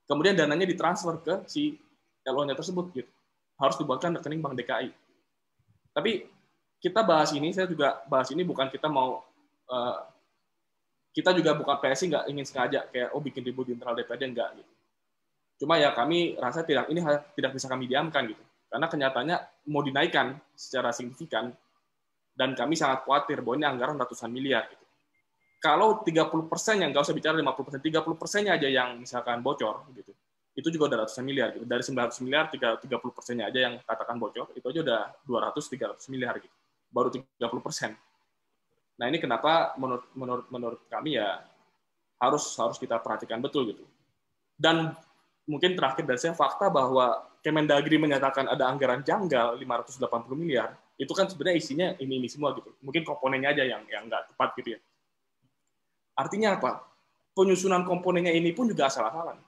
Kemudian dananya ditransfer ke si LO-nya tersebut. Gitu. Harus dibuatkan rekening Bank DKI. Tapi kita bahas ini, saya juga bahas ini bukan kita mau... kita juga bukan PSI nggak ingin sengaja kayak bikin ribut di internal DPRD, enggak gitu. Cuma ya kami rasa ini tidak bisa kami diamkan gitu. Karena kenyataannya mau dinaikkan secara signifikan dan kami sangat khawatir bahwa ini anggaran ratusan miliar gitu. Kalau 30% yang nggak usah bicara 50%, 30%-nya aja yang misalkan bocor gitu. Itu juga udah ratusan miliar gitu. Dari 900 miliar 30%-nya aja yang katakan bocor, itu aja udah 200-300 miliar gitu. Baru 30%. Nah, ini kenapa menurut kami ya harus kita perhatikan betul gitu. Dan mungkin terakhir dari saya, fakta bahwa Kemendagri menyatakan ada anggaran janggal 580 miliar, itu kan sebenarnya isinya ini semua gitu. Mungkin komponennya aja yang nggak tepat gitu ya. Artinya apa? Penyusunan komponennya ini pun juga asal-asalan.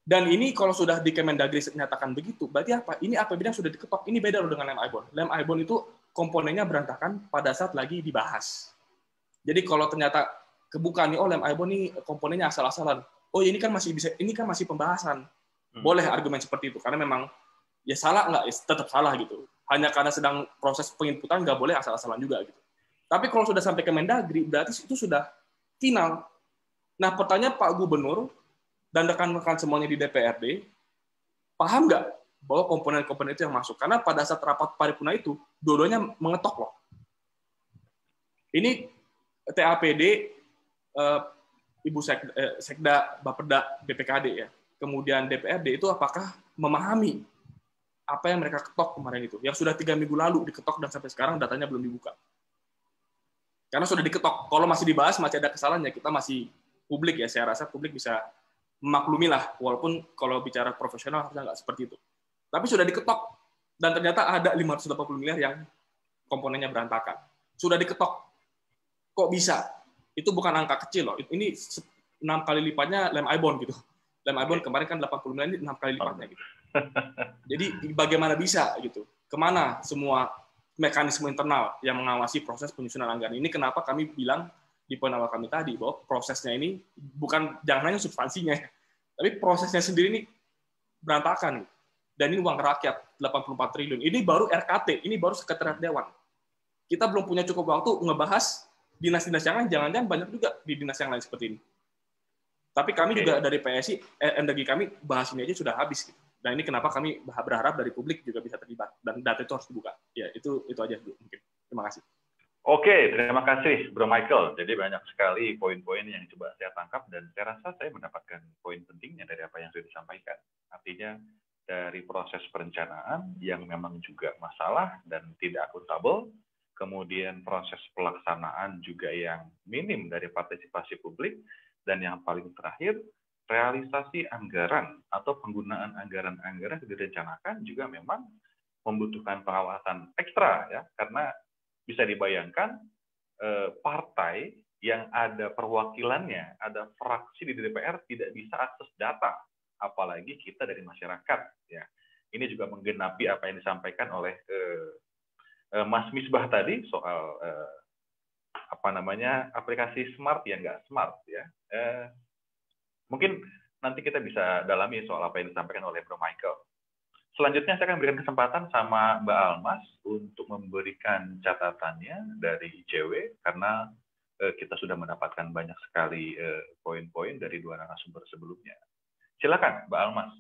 Dan ini kalau sudah di Kemendagri menyatakan begitu, berarti apa? Ini APBD yang sudah diketok. Ini beda loh dengan lem Aibon. Lem Aibon itu komponennya berantakan pada saat lagi dibahas. Jadi kalau ternyata kebuka nih, lem Aibon nih komponennya asal-asalan. Oh, ini kan masih pembahasan. Boleh argumen seperti itu, karena memang ya salah nggak, ya tetap salah gitu. Hanya karena sedang proses penginputan nggak boleh asal-asalan juga gitu. Tapi kalau sudah sampai ke Mendagri, berarti itu sudah final. Nah, pertanyaan Pak Gubernur dan rekan-rekan semuanya di DPRD, paham nggak bahwa komponen-komponen itu yang masuk? Karena pada saat rapat paripurna itu, dua-duanya mengetok loh. Ini TAPD, Ibu Sekda, Bapeda, BPKD ya, kemudian DPRD itu apakah memahami apa yang mereka ketok kemarin itu, yang sudah 3 minggu lalu diketok dan sampai sekarang datanya belum dibuka. Karena sudah diketok, kalau masih dibahas masih ada kesalahannya, kita masih publik ya, saya rasa publik bisa memaklumi lah, walaupun kalau bicara profesional harusnya nggak seperti itu. Tapi sudah diketok, dan ternyata ada 580 miliar yang komponennya berantakan. Sudah diketok. Kok bisa? Itu bukan angka kecil loh. Ini 6 kali lipatnya lem Aibon gitu. Lem Aibon kemarin kan 80 miliar, ini 6 kali lipatnya gitu. Jadi bagaimana bisa gitu? Kemana semua mekanisme internal yang mengawasi proses penyusunan anggaran ini? Kenapa kami bilang di poin awal kami tadi bahwa prosesnya ini bukan, jangan hanya substansinya, tapi prosesnya sendiri ini berantakan. Dan ini uang rakyat 84 triliun. Ini baru RKT, ini baru sekretariat dewan. Kita belum punya cukup waktu ngebahas dinas-dinas yang lain, jangan-jangan banyak juga di dinas yang lain seperti ini. Tapi kami juga dari PSI, endagi kami bahas ini aja sudah habis. Gitu. Dan ini kenapa kami berharap dari publik juga bisa terlibat. Dan data itu harus dibuka. Ya, itu aja dulu mungkin. Terima kasih. Oke, terima kasih Bro Michael. Jadi banyak sekali poin-poin yang coba saya tangkap dan saya rasa saya mendapatkan poin pentingnya dari apa yang sudah disampaikan. Artinya dari proses perencanaan yang memang juga masalah dan tidak akuntabel, kemudian proses pelaksanaan juga yang minim dari partisipasi publik, dan yang paling terakhir realisasi anggaran atau penggunaan anggaran-anggaran yang direncanakan juga memang membutuhkan pengawasan ekstra ya, karena bisa dibayangkan partai yang ada perwakilannya, ada fraksi di DPR tidak bisa akses data, apalagi kita dari masyarakat. Ya, ini juga menggenapi apa yang disampaikan oleh Mas Misbah tadi soal aplikasi smart ya nggak smart ya. Mungkin nanti kita bisa dalami soal apa yang disampaikan oleh Bro Michael. Selanjutnya saya akan berikan kesempatan sama Mbak Almas untuk memberikan catatannya dari ICW karena kita sudah mendapatkan banyak sekali poin-poin dari dua narasumber sebelumnya. Silakan Mbak Almas.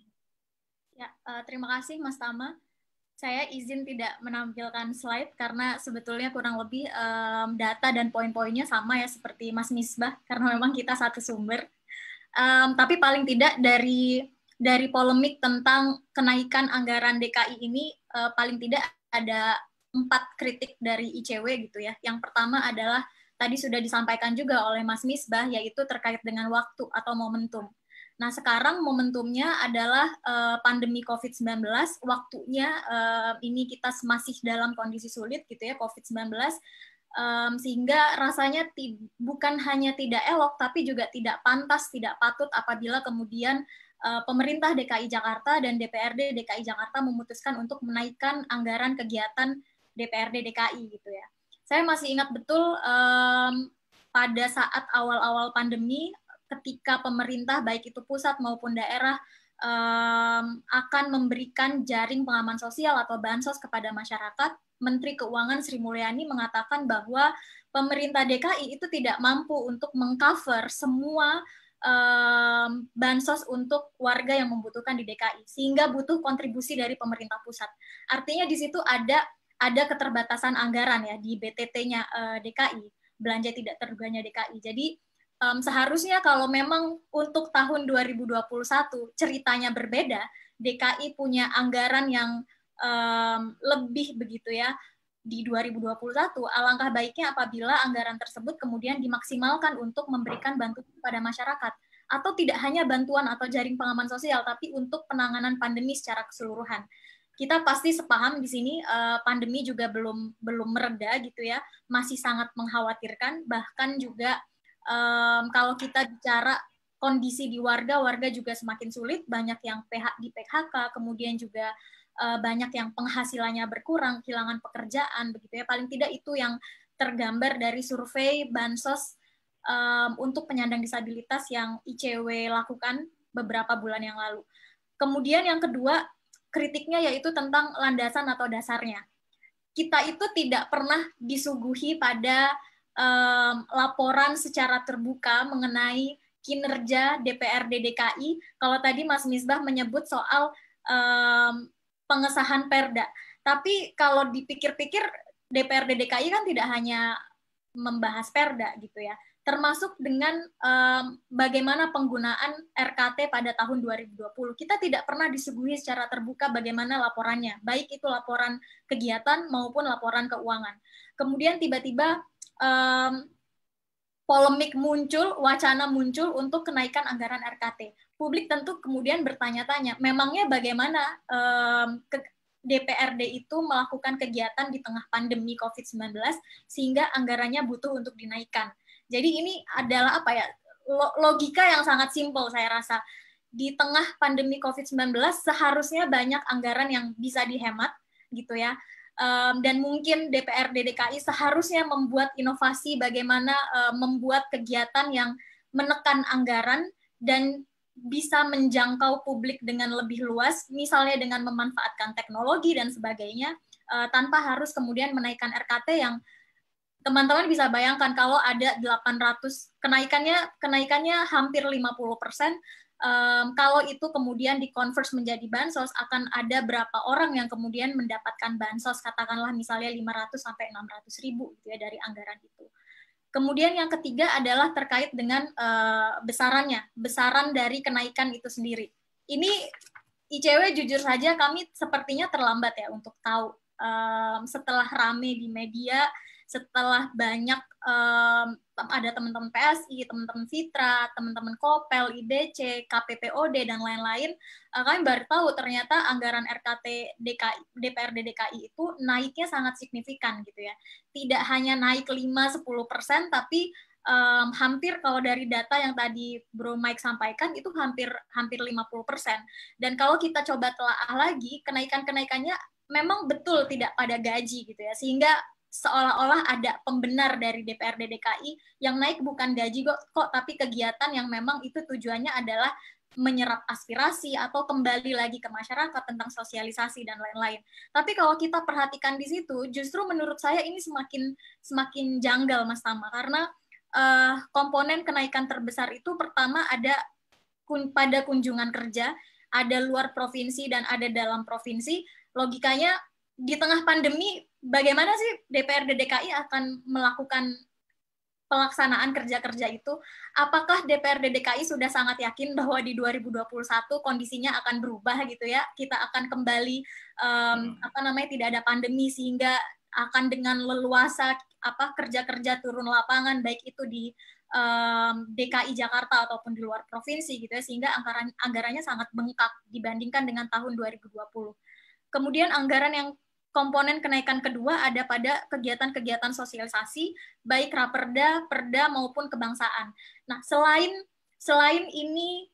Ya, terima kasih Mas Tama. Saya izin tidak menampilkan slide karena sebetulnya kurang lebih data dan poin-poinnya sama ya seperti Mas Misbah karena memang kita satu sumber. Tapi paling tidak dari polemik tentang kenaikan anggaran DKI ini paling tidak ada 4 kritik dari ICW gitu ya. Yang pertama adalah tadi sudah disampaikan juga oleh Mas Misbah yaitu terkait dengan waktu atau momentum. Nah, sekarang momentumnya adalah pandemi COVID-19, waktunya ini kita masih dalam kondisi sulit gitu ya COVID-19. Sehingga rasanya bukan hanya tidak elok, tapi juga tidak pantas, tidak patut apabila kemudian pemerintah DKI Jakarta dan DPRD DKI Jakarta memutuskan untuk menaikkan anggaran kegiatan DPRD DKI gitu ya. Saya masih ingat betul pada saat awal-awal pandemi, ketika pemerintah baik itu pusat maupun daerah akan memberikan jaring pengaman sosial atau bansos kepada masyarakat, Menteri Keuangan Sri Mulyani mengatakan bahwa pemerintah DKI itu tidak mampu untuk mengcover semua bansos untuk warga yang membutuhkan di DKI, sehingga butuh kontribusi dari pemerintah pusat. Artinya di situ ada keterbatasan anggaran ya di BTT-nya DKI, belanja tidak terduganya DKI. Jadi seharusnya kalau memang untuk tahun 2021 ceritanya berbeda, DKI punya anggaran yang lebih begitu ya di 2021, alangkah baiknya apabila anggaran tersebut kemudian dimaksimalkan untuk memberikan bantuan kepada masyarakat, atau tidak hanya bantuan atau jaring pengaman sosial, tapi untuk penanganan pandemi secara keseluruhan. Kita pasti sepaham di sini pandemi juga belum mereda gitu ya, masih sangat mengkhawatirkan, bahkan juga kalau kita bicara kondisi di warga juga semakin sulit, banyak yang di PHK, kemudian juga banyak yang penghasilannya berkurang, kehilangan pekerjaan, begitu ya. Paling tidak itu yang tergambar dari survei bansos untuk penyandang disabilitas yang ICW lakukan beberapa bulan yang lalu. Kemudian yang kedua, kritiknya yaitu tentang landasan atau dasarnya. Kita itu tidak pernah disuguhi pada laporan secara terbuka mengenai kinerja DPRD DKI. Kalau tadi Mas Misbah menyebut soal pengesahan perda. Tapi kalau dipikir-pikir DPRD DKI kan tidak hanya membahas perda gitu ya, termasuk dengan bagaimana penggunaan RKT pada tahun 2020. Kita tidak pernah disuguhi secara terbuka bagaimana laporannya, baik itu laporan kegiatan maupun laporan keuangan. Kemudian tiba-tiba polemik muncul, wacana muncul untuk kenaikan anggaran RKT. Publik tentu kemudian bertanya-tanya, memangnya bagaimana DPRD itu melakukan kegiatan di tengah pandemi COVID-19 sehingga anggarannya butuh untuk dinaikkan. Jadi ini adalah apa ya, logika yang sangat simpel saya rasa. Di tengah pandemi COVID-19 seharusnya banyak anggaran yang bisa dihemat gitu ya. Dan mungkin DPRD DKI seharusnya membuat inovasi bagaimana membuat kegiatan yang menekan anggaran dan bisa menjangkau publik dengan lebih luas, misalnya dengan memanfaatkan teknologi dan sebagainya, tanpa harus kemudian menaikkan RKT yang teman-teman bisa bayangkan kalau ada 800, kenaikannya hampir 50%, kalau itu kemudian dikonvers menjadi bansos, akan ada berapa orang yang kemudian mendapatkan bansos, katakanlah misalnya 500 sampai 600 ribu gitu ya, dari anggaran itu. Kemudian yang ketiga adalah terkait dengan besaran dari kenaikan itu sendiri. Ini ICW jujur saja kami sepertinya terlambat ya untuk tahu. Setelah rame di media, setelah banyak ada teman-teman PSI, teman-teman Fitra, teman-teman Kopel, IBC, KPPOD, dan lain-lain, kami baru tahu ternyata anggaran RKT DPRD DKI itu naiknya sangat signifikan gitu ya. Tidak hanya naik 5-10%, tapi hampir kalau dari data yang tadi Bro Mike sampaikan itu hampir 50%. Dan kalau kita coba telaah lagi, kenaikannya memang betul tidak pada gaji gitu ya, sehingga seolah-olah ada pembenar dari DPRD DKI yang naik bukan gaji kok, tapi kegiatan yang memang itu tujuannya adalah menyerap aspirasi atau kembali lagi ke masyarakat tentang sosialisasi dan lain-lain. Tapi kalau kita perhatikan di situ, justru menurut saya ini semakin janggal, Mas Tama, karena komponen kenaikan terbesar itu pertama ada pada kunjungan kerja, ada luar provinsi dan ada dalam provinsi. Logikanya di tengah pandemi, bagaimana sih DPRD DKI akan melakukan pelaksanaan kerja-kerja itu? Apakah DPRD DKI sudah sangat yakin bahwa di 2021 kondisinya akan berubah gitu ya? Kita akan kembali tidak ada pandemi sehingga akan dengan leluasa kerja-kerja turun lapangan, baik itu di DKI Jakarta ataupun di luar provinsi gitu ya, sehingga anggarannya sangat bengkak dibandingkan dengan tahun 2020. Kemudian anggaran yang komponen kenaikan kedua ada pada kegiatan-kegiatan sosialisasi, baik Raperda, Perda maupun kebangsaan. Nah, selain ini,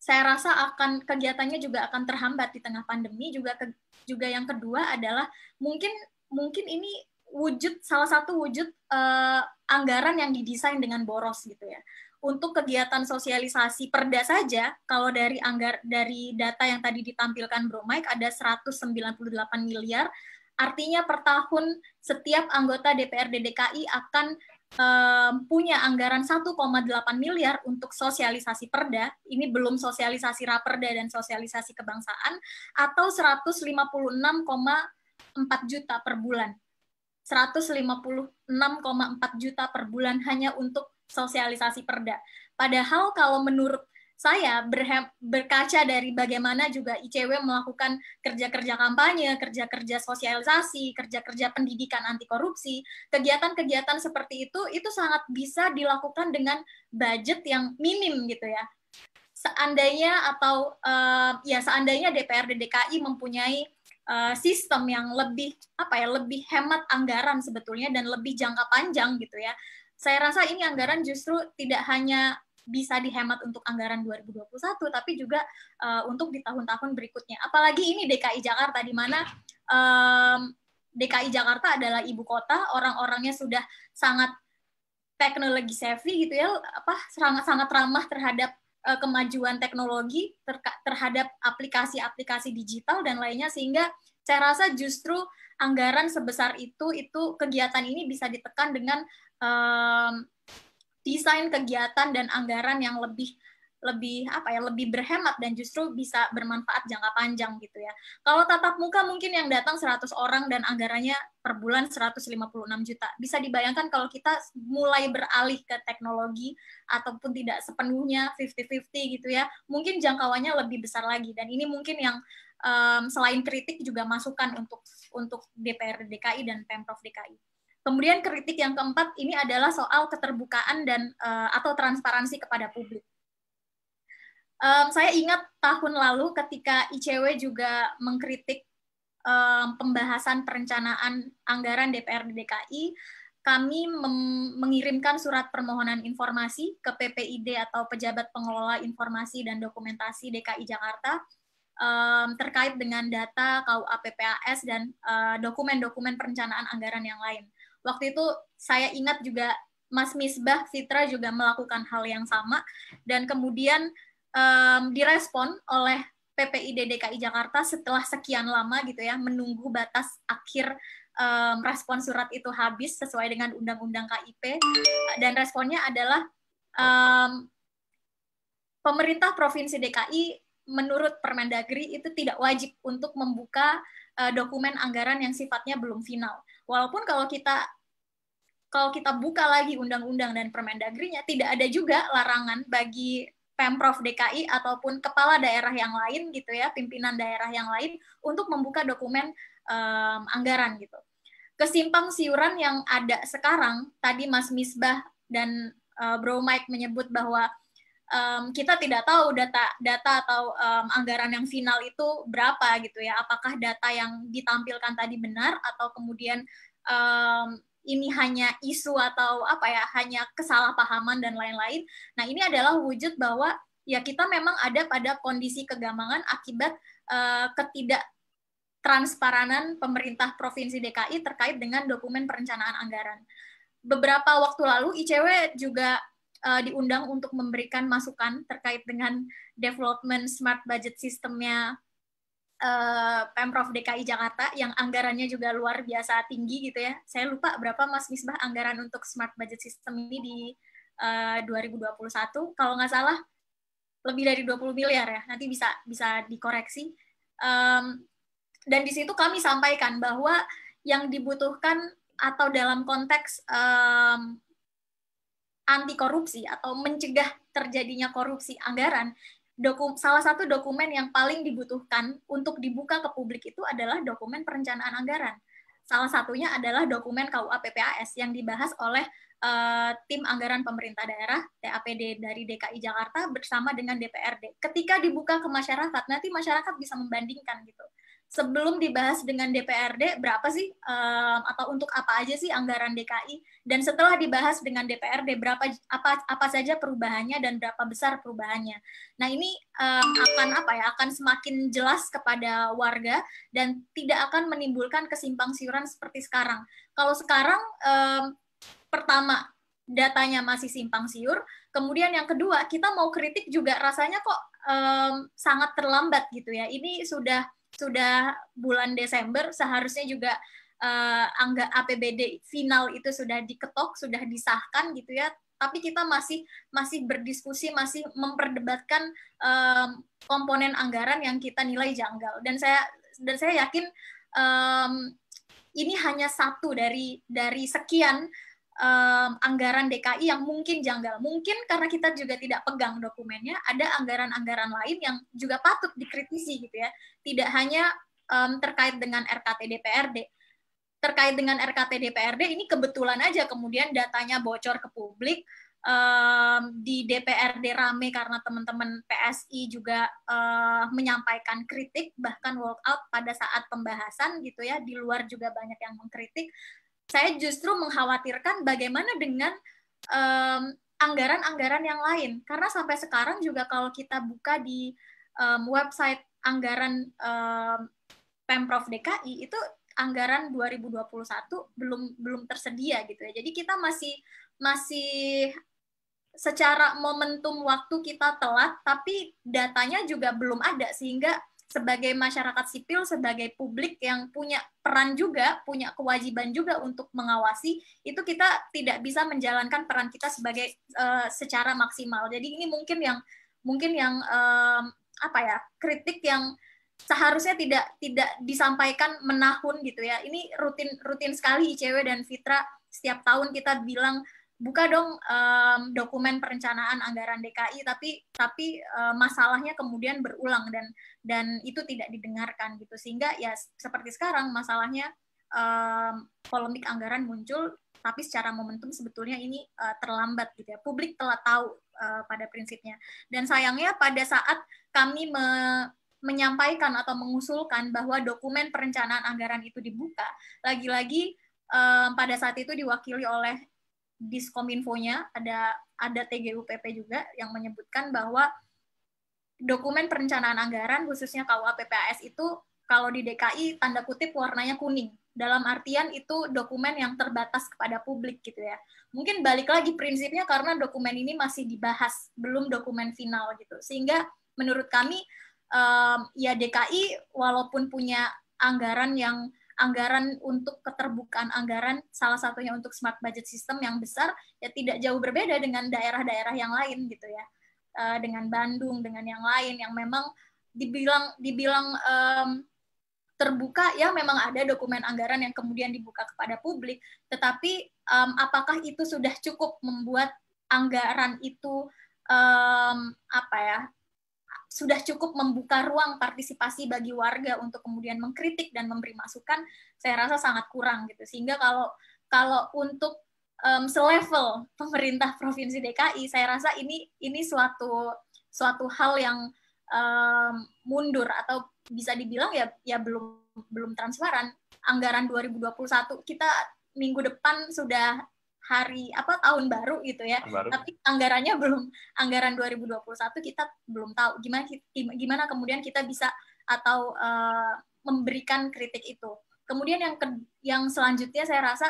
saya rasa kegiatannya juga akan terhambat di tengah pandemi. Juga yang kedua adalah mungkin ini salah satu wujud anggaran yang didesain dengan boros gitu ya. Untuk kegiatan sosialisasi Perda saja, kalau dari data yang tadi ditampilkan Bro Mike, ada 198 miliar, artinya per tahun setiap anggota DPRD DKI akan punya anggaran 1,8 miliar untuk sosialisasi Perda, ini belum sosialisasi Raperda dan sosialisasi kebangsaan, atau 156,4 juta per bulan. 156,4 juta per bulan hanya untuk sosialisasi Perda. Padahal kalau menurut saya berkaca dari bagaimana juga ICW melakukan kerja-kerja kampanye, kerja-kerja sosialisasi, kerja-kerja pendidikan anti korupsi, kegiatan-kegiatan seperti itu sangat bisa dilakukan dengan budget yang minim gitu ya. Seandainya DPRD DKI mempunyai sistem yang lebih hemat anggaran sebetulnya dan lebih jangka panjang gitu ya. Saya rasa ini anggaran justru tidak hanya bisa dihemat untuk anggaran 2021, tapi juga untuk di tahun-tahun berikutnya. Apalagi ini DKI Jakarta, di mana DKI Jakarta adalah ibu kota, orang-orangnya sudah sangat teknologi savvy gitu ya, sangat ramah terhadap kemajuan teknologi, terhadap aplikasi-aplikasi digital dan lainnya, sehingga saya rasa justru anggaran sebesar itu kegiatan ini bisa ditekan dengan desain kegiatan dan anggaran yang lebih berhemat dan justru bisa bermanfaat jangka panjang gitu ya. Kalau tatap muka mungkin yang datang 100 orang dan anggarannya per bulan 156 juta. Bisa dibayangkan kalau kita mulai beralih ke teknologi ataupun tidak sepenuhnya 50-50 gitu ya, mungkin jangkauannya lebih besar lagi. Dan ini mungkin yang selain kritik juga masukan untuk DPRD DKI dan Pemprov DKI. Kemudian kritik yang keempat ini adalah soal keterbukaan dan atau transparansi kepada publik. Saya ingat tahun lalu ketika ICW juga mengkritik pembahasan perencanaan anggaran DPRD DKI, kami mengirimkan surat permohonan informasi ke PPID atau Pejabat Pengelola Informasi dan Dokumentasi DKI Jakarta terkait dengan data KUA PPAS dan dokumen-dokumen perencanaan anggaran yang lain. Waktu itu saya ingat juga Mas Misbah Fitra juga melakukan hal yang sama, dan kemudian direspon oleh PPID DKI Jakarta setelah sekian lama gitu ya, menunggu batas akhir respon surat itu habis sesuai dengan Undang-Undang KIP, dan responnya adalah pemerintah Provinsi DKI menurut Permendagri itu tidak wajib untuk membuka dokumen anggaran yang sifatnya belum final. Walaupun kalau kita buka lagi undang-undang dan Permendagrinya, tidak ada juga larangan bagi Pemprov DKI ataupun kepala daerah yang lain gitu ya, pimpinan daerah yang lain untuk membuka dokumen anggaran gitu. Kesimpang siuran yang ada sekarang, tadi Mas Misbah dan Bro Mike menyebut bahwa kita tidak tahu data atau anggaran yang final itu berapa gitu ya. Apakah data yang ditampilkan tadi benar atau kemudian ini hanya isu atau hanya kesalahpahaman dan lain-lain. Nah, ini adalah wujud bahwa ya kita memang ada pada kondisi kegamangan akibat ketidaktransparan pemerintah Provinsi DKI terkait dengan dokumen perencanaan anggaran. Beberapa waktu lalu ICW juga diundang untuk memberikan masukan terkait dengan development smart budget sistemnya Pemprov DKI Jakarta yang anggarannya juga luar biasa tinggi gitu ya. Saya lupa berapa Mas Misbah anggaran untuk smart budget system ini di 2021. Kalau nggak salah lebih dari 20 miliar ya. Nanti bisa dikoreksi. Dan di situ kami sampaikan bahwa yang dibutuhkan atau dalam konteks anti korupsi atau mencegah terjadinya korupsi anggaran, salah satu dokumen yang paling dibutuhkan untuk dibuka ke publik itu adalah dokumen perencanaan anggaran. Salah satunya adalah dokumen KUA PPAS yang dibahas oleh tim anggaran pemerintah daerah TAPD dari DKI Jakarta bersama dengan DPRD. Ketika dibuka ke masyarakat, nanti masyarakat bisa membandingkan gitu. Sebelum dibahas dengan DPRD, berapa sih atau untuk apa aja sih anggaran DKI, dan setelah dibahas dengan DPRD, apa saja perubahannya dan berapa besar perubahannya. Nah, ini akan semakin jelas kepada warga dan tidak akan menimbulkan kesimpang siuran seperti sekarang. Kalau sekarang pertama datanya masih simpang siur, kemudian yang kedua kita mau kritik juga rasanya kok sangat terlambat gitu ya. Ini sudah bulan Desember, seharusnya juga APBD final itu sudah diketok, sudah disahkan gitu ya. Tapi kita masih berdiskusi, masih memperdebatkan komponen anggaran yang kita nilai janggal. Dan saya yakin ini hanya satu dari sekian anggaran DKI yang mungkin janggal. Mungkin karena kita juga tidak pegang dokumennya, ada anggaran-anggaran lain yang juga patut dikritisi gitu ya. Tidak hanya terkait dengan RKT DPRD. Terkait dengan RKT DPRD ini kebetulan aja kemudian datanya bocor ke publik, di DPRD rame karena teman-teman PSI juga menyampaikan kritik, bahkan walk out pada saat pembahasan gitu ya. Di luar juga banyak yang mengkritik. Saya justru mengkhawatirkan bagaimana dengan anggaran-anggaran yang lain. Karena sampai sekarang juga kalau kita buka di website anggaran Pemprov DKI, itu anggaran 2021 belum tersedia gitu ya. Jadi kita masih secara momentum waktu kita telat, tapi datanya juga belum ada, sehingga sebagai masyarakat sipil, sebagai publik yang punya peran juga, punya kewajiban juga untuk mengawasi, itu kita tidak bisa menjalankan peran kita sebagai secara maksimal. Jadi ini mungkin yang kritik yang seharusnya tidak disampaikan menahun gitu ya. Ini rutin sekali ICW dan Fitra setiap tahun kita bilang buka dong dokumen perencanaan anggaran DKI, tapi masalahnya kemudian berulang dan itu tidak didengarkan gitu, sehingga ya seperti sekarang masalahnya polemik anggaran muncul, tapi secara momentum sebetulnya ini terlambat gitu ya. Publik telah tahu pada prinsipnya, dan sayangnya pada saat kami menyampaikan atau mengusulkan bahwa dokumen perencanaan anggaran itu dibuka, lagi-lagi pada saat itu diwakili oleh Diskominfonya, ada TGUPP juga yang menyebutkan bahwa dokumen perencanaan anggaran khususnya KUA PPAS itu kalau di DKI tanda kutip warnanya kuning. Dalam artian itu dokumen yang terbatas kepada publik gitu ya. Mungkin balik lagi prinsipnya karena dokumen ini masih dibahas, belum dokumen final gitu. Sehingga menurut kami ya DKI walaupun punya anggaran untuk keterbukaan anggaran, salah satunya untuk smart budget system yang besar, ya tidak jauh berbeda dengan daerah-daerah yang lain gitu ya, dengan Bandung, dengan yang lain yang memang dibilang terbuka, ya memang ada dokumen anggaran yang kemudian dibuka kepada publik, tetapi apakah itu sudah cukup membuat anggaran itu sudah cukup membuka ruang partisipasi bagi warga untuk kemudian mengkritik dan memberi masukan, saya rasa sangat kurang gitu. Sehingga kalau untuk selevel pemerintah Provinsi DKI, saya rasa ini suatu hal yang mundur atau bisa dibilang ya belum transparan. Anggaran 2021 kita minggu depan sudah tahun baru gitu ya. Tapi anggaran 2021 kita belum tahu gimana kemudian kita bisa atau memberikan kritik itu. Kemudian yang selanjutnya saya rasa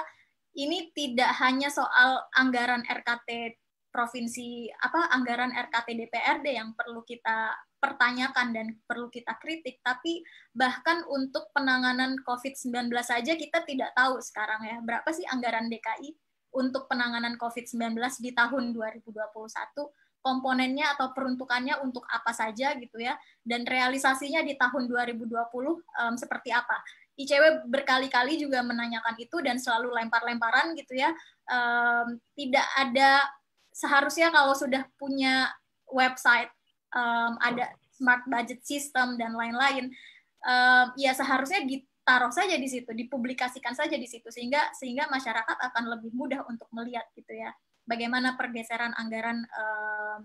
ini tidak hanya soal anggaran RKT provinsi, anggaran RKT DPRD yang perlu kita pertanyakan dan perlu kita kritik, tapi bahkan untuk penanganan COVID-19 saja kita tidak tahu sekarang ya, berapa sih anggaran DKI untuk penanganan COVID-19 di tahun 2021, komponennya atau peruntukannya untuk apa saja gitu ya, dan realisasinya di tahun 2020 seperti apa. ICW berkali-kali juga menanyakan itu dan selalu lempar-lemparan gitu ya. Tidak ada, seharusnya kalau sudah punya website, ada smart budget system dan lain-lain, ya seharusnya ditaruh saja di situ, dipublikasikan saja di situ, sehingga masyarakat akan lebih mudah untuk melihat gitu ya, bagaimana pergeseran anggaran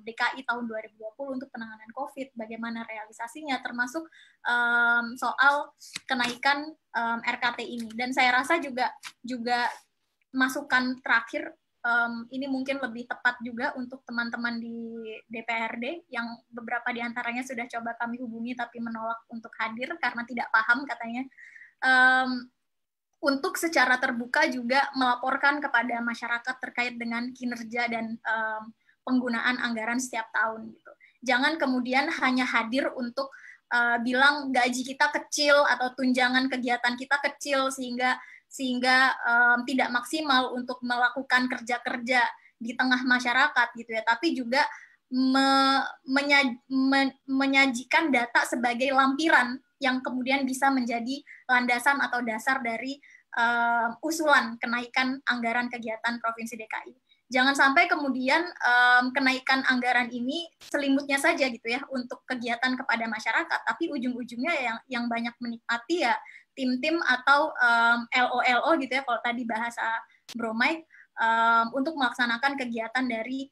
DKI tahun 2020 untuk penanganan COVID, bagaimana realisasinya, termasuk soal kenaikan RKT ini. Dan saya rasa juga masukan terakhir, ini mungkin lebih tepat juga untuk teman-teman di DPRD, yang beberapa diantaranya sudah coba kami hubungi tapi menolak untuk hadir karena tidak paham katanya. Untuk secara terbuka juga melaporkan kepada masyarakat terkait dengan kinerja dan penggunaan anggaran setiap tahun gitu. Jangan kemudian hanya hadir untuk bilang gaji kita kecil atau tunjangan kegiatan kita kecil sehingga tidak maksimal untuk melakukan kerja-kerja di tengah masyarakat gitu ya, tapi juga menyajikan data sebagai lampiran yang kemudian bisa menjadi landasan atau dasar dari usulan kenaikan anggaran kegiatan Provinsi DKI. Jangan sampai kemudian kenaikan anggaran ini selimutnya saja gitu ya untuk kegiatan kepada masyarakat, tapi ujung-ujungnya yang banyak menikmati ya tim-tim atau LO gitu ya, kalau tadi bahasa Bro Mike, untuk melaksanakan kegiatan dari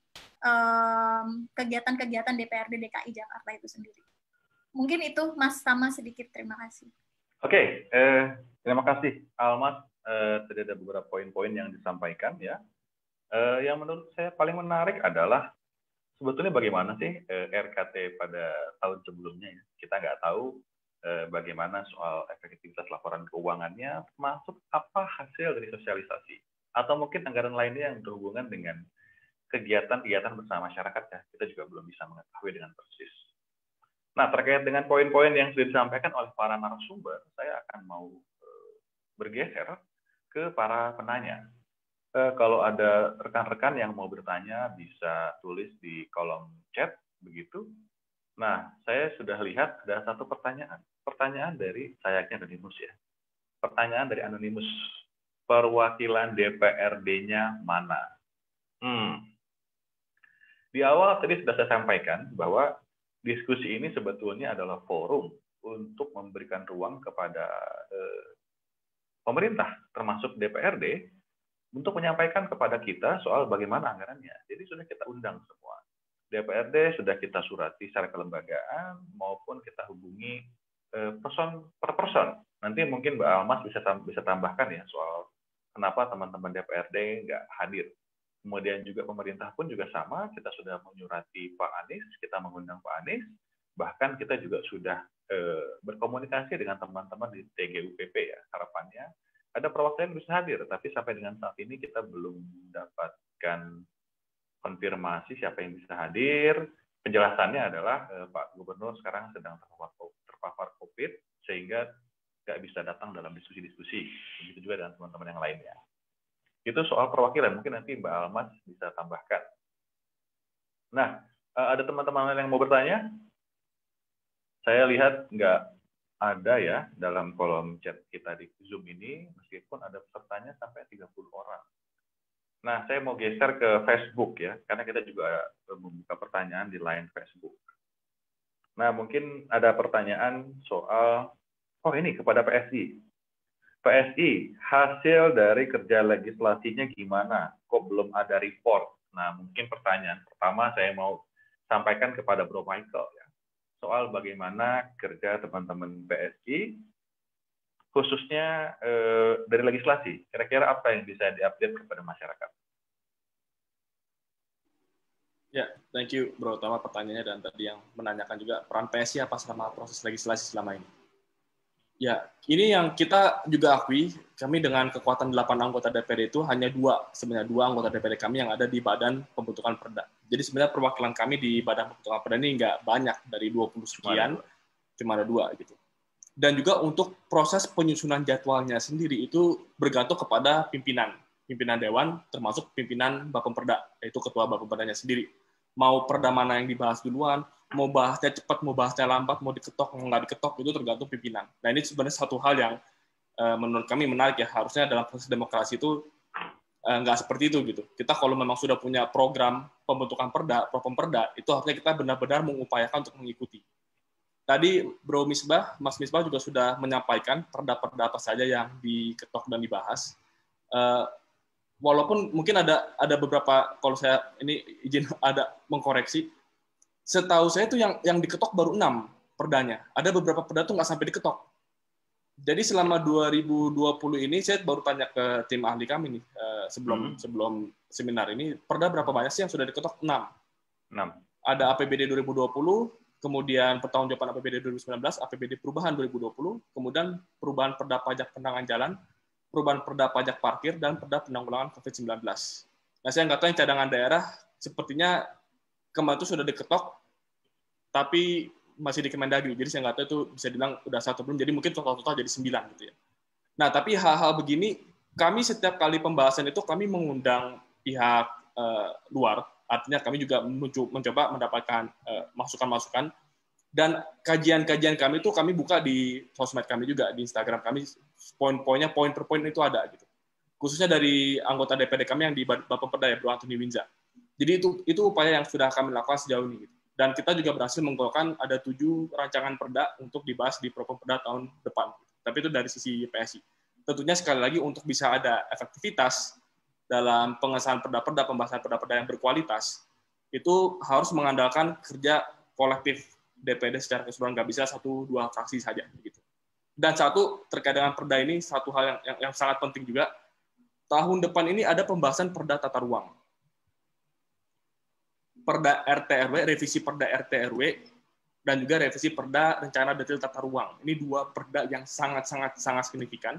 kegiatan-kegiatan DPRD DKI Jakarta itu sendiri. Mungkin itu Mas Tama sedikit, terima kasih. Oke, terima kasih Almas. Tadi ada beberapa poin-poin yang disampaikan ya. Yang menurut saya paling menarik adalah sebetulnya bagaimana sih RKT pada tahun sebelumnya ya. Kita nggak tahu bagaimana soal efektivitas laporan keuangannya, termasuk apa hasil dari sosialisasi. Atau mungkin anggaran lainnya yang berhubungan dengan kegiatan-kegiatan bersama masyarakat ya. Kita juga belum bisa mengetahui dengan persis. Nah, terkait dengan poin-poin yang sudah disampaikan oleh para narasumber, saya akan mau bergeser ke para penanya. Kalau ada rekan-rekan yang mau bertanya, bisa tulis di kolom chat, begitu. Nah, saya sudah lihat ada satu pertanyaan. Pertanyaan dari sayangnya Anonymous ya. Pertanyaan dari Anonymous. Perwakilan DPRD-nya mana? Di awal tadi sudah saya sampaikan bahwa diskusi ini sebetulnya adalah forum untuk memberikan ruang kepada pemerintah, termasuk DPRD, untuk menyampaikan kepada kita soal bagaimana anggarannya. Jadi sudah kita undang semua. DPRD sudah kita surati secara kelembagaan, maupun kita hubungi person per person. Nanti mungkin Mbak Almas bisa tambahkan ya soal kenapa teman-teman DPRD nggak hadir. Kemudian juga pemerintah pun juga sama, kita sudah menyurati Pak Anies, kita mengundang Pak Anies, bahkan kita juga sudah berkomunikasi dengan teman-teman di TGUPP ya, harapannya ada perwakilan yang bisa hadir, tapi sampai dengan saat ini kita belum mendapatkan konfirmasi siapa yang bisa hadir. Penjelasannya adalah Pak Gubernur sekarang sedang terpapar COVID, sehingga nggak bisa datang dalam diskusi-diskusi. Begitu juga dengan teman-teman yang lainnya. Itu soal perwakilan, mungkin nanti Mbak Almas bisa tambahkan. Nah, ada teman-teman yang mau bertanya? Saya lihat nggak ada ya dalam kolom chat kita di Zoom ini, meskipun ada pesertanya sampai 30 orang. Nah, saya mau geser ke Facebook ya, karena kita juga membuka pertanyaan di line Facebook. Nah, mungkin ada pertanyaan soal, ini kepada PSI. PSI, hasil dari kerja legislasinya gimana? Kok belum ada report? Nah, mungkin pertanyaan pertama saya mau sampaikan kepada Bro Michael ya, soal bagaimana kerja teman-teman PSI, khususnya dari legislasi. Kira-kira apa yang bisa diupdate kepada masyarakat? Ya, thank you Bro Tama pertanyaannya, dan tadi yang menanyakan juga peran PSI apa selama proses legislasi selama ini. Ya, ini yang kita juga akui, kami dengan kekuatan 8 anggota DPRD itu hanya sebenarnya dua anggota DPRD kami yang ada di Badan Pembentukan Perda. Jadi sebenarnya perwakilan kami di Badan Pembentukan Perda ini nggak banyak, dari 20 sekian, cuma ada 2 gitu. Dan juga untuk proses penyusunan jadwalnya sendiri itu bergantung kepada pimpinan Dewan, termasuk pimpinan Bapemperda, yaitu Ketua Bapemperdanya sendiri. Mau perda mana yang dibahas duluan, mau bahasnya cepat, mau bahasnya lambat, mau diketok, mau nggak diketok, itu tergantung pimpinan. Nah, ini sebenarnya satu hal yang menurut kami menarik ya. Harusnya dalam proses demokrasi itu nggak seperti itu gitu. Kita kalau memang sudah punya program pembentukan perda, propemperda, itu harusnya kita benar-benar mengupayakan untuk mengikuti. Tadi Mas Misbah juga sudah menyampaikan perda-perda apa saja yang diketok dan dibahas. Walaupun mungkin ada beberapa, kalau saya ini izin ada mengkoreksi, setahu saya itu yang diketok baru 6 perdanya. Ada beberapa perda tuh nggak sampai diketok. Jadi selama 2020 ini saya baru tanya ke tim ahli kami nih sebelum seminar ini, perda berapa banyak sih yang sudah diketok? 6. Ada APBD 2020, kemudian pertanggungjawaban APBD 2019, APBD perubahan 2020, kemudian perubahan perda pajak pendangan jalan, perubahan perda pajak parkir, dan perda penanggulangan COVID-19. Nah, saya nggak tahu yang cadangan daerah sepertinya kemarin itu sudah diketok, tapi masih di Kemendagri. Jadi saya nggak tahu itu bisa bilang udah 1 belum. Jadi mungkin total jadi 9 gitu ya. Nah, tapi hal-hal begini, kami setiap kali pembahasan itu kami mengundang pihak luar. Artinya kami juga mencoba mendapatkan masukan-masukan. Dan kajian-kajian kami itu kami buka di sosmed kami juga, di Instagram kami, poin-poinnya, poin per poin itu ada gitu. Khususnya dari anggota DPD kami yang di Bapemperda ya, Bro Antoni Winza. Jadi itu upaya yang sudah kami lakukan sejauh ini gitu. Dan kita juga berhasil menggolkan ada 7 rancangan perda untuk dibahas di Propemperda tahun depan. Tapi itu dari sisi PSI. Tentunya sekali lagi untuk bisa ada efektivitas dalam pengesahan perda-perda, pembahasan perda-perda yang berkualitas, itu harus mengandalkan kerja kolektif DPD secara keseluruhan, nggak bisa 1-2 fraksi saja gitu. Dan satu terkait dengan perda ini, satu hal yang sangat penting juga, tahun depan ini ada pembahasan perda tata ruang, perda RT/RW, revisi perda RT/RW, dan juga revisi perda rencana detail tata ruang. Ini 2 perda yang sangat signifikan,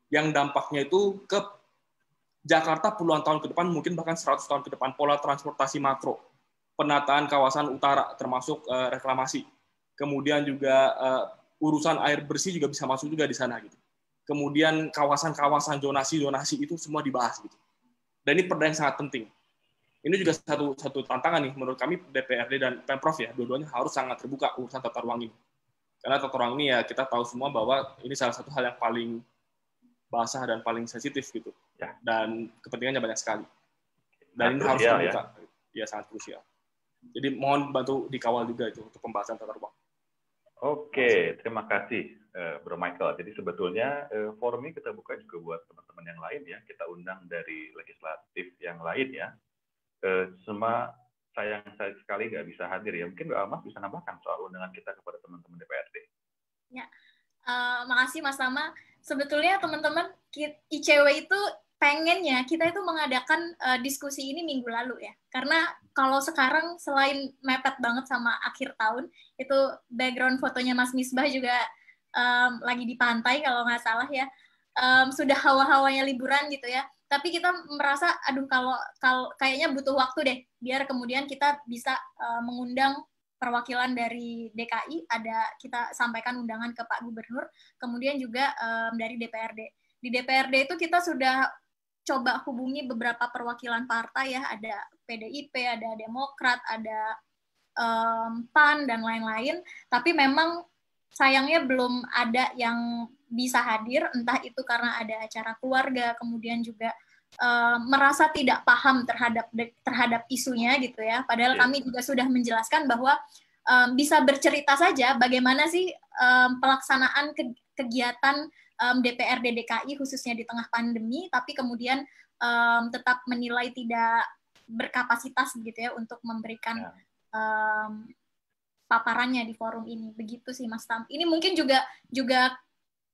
yang dampaknya itu ke Jakarta puluhan tahun ke depan, mungkin bahkan 100 tahun ke depan, pola transportasi makro, penataan kawasan utara, termasuk reklamasi. Kemudian juga urusan air bersih juga bisa masuk juga di sana gitu. Kemudian kawasan-kawasan zonasi itu semua dibahas gitu. Dan ini perda yang sangat penting. Ini juga satu tantangan nih menurut kami DPRD dan Pemprov ya, dua-duanya harus sangat terbuka urusan tata ruang ini. Karena tata ruang ini ya kita tahu semua bahwa ini salah satu hal yang paling basah dan paling sensitif gitu. Ya. Dan kepentingannya banyak sekali. Dan ini harus terbuka. Ya, sangat krusial. Jadi mohon bantu dikawal juga itu untuk pembahasan tata ruang. Oke, terima kasih Bro Michael. Jadi sebetulnya forum ini kita buka juga buat teman-teman yang lain ya. Kita undang dari legislatif yang lain ya. Semua sayang sekali nggak bisa hadir ya. Mungkin Mbak Almas bisa nambahkan soal undangan kita kepada teman-teman DPRD. Ya, makasih Mas Tama. Sebetulnya teman-teman ICW itu pengennya kita itu mengadakan diskusi ini minggu lalu ya. Karena kalau sekarang selain mepet banget sama akhir tahun, itu background fotonya Mas Misbah juga lagi di pantai kalau nggak salah ya. Sudah hawa-hawanya liburan gitu ya. Tapi kita merasa, aduh kalau kayaknya butuh waktu deh, biar kemudian kita bisa mengundang perwakilan dari DKI, kita sampaikan undangan ke Pak Gubernur, kemudian juga dari DPRD. Di DPRD itu kita sudah coba hubungi beberapa perwakilan partai ya, ada PDIP, ada Demokrat, ada PAN, dan lain-lain, tapi memang sayangnya belum ada yang bisa hadir, entah itu karena ada acara keluarga, kemudian juga merasa tidak paham terhadap isunya gitu ya, padahal kami juga sudah menjelaskan bahwa bisa bercerita saja bagaimana sih pelaksanaan kegiatan DPRD DKI khususnya di tengah pandemi, tapi kemudian tetap menilai tidak berkapasitas begitu ya untuk memberikan paparannya di forum ini. Begitu sih Mas Tam. Ini mungkin juga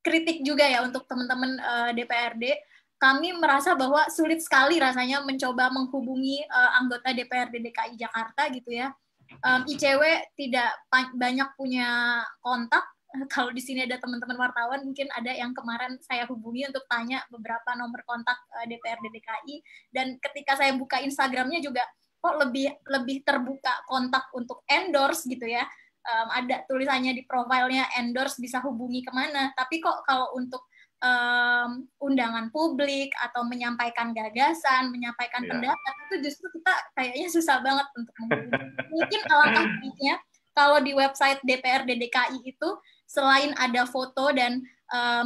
kritik juga ya untuk teman-teman DPRD. Kami merasa bahwa sulit sekali rasanya mencoba menghubungi anggota DPRD DKI Jakarta gitu ya. ICW tidak banyak punya kontak, kalau di sini ada teman-teman wartawan, mungkin ada yang kemarin saya hubungi untuk tanya beberapa nomor kontak DPRD DKI, dan ketika saya buka Instagramnya juga kok lebih terbuka kontak untuk endorse gitu ya. Ada tulisannya di profilnya endorse bisa hubungi kemana, tapi kok kalau untuk undangan publik atau menyampaikan gagasan, menyampaikan pendapat, itu justru kita kayaknya susah banget untuk menghubungi. Mungkin alangkah baiknya kalau di website DPRD DKI itu selain ada foto dan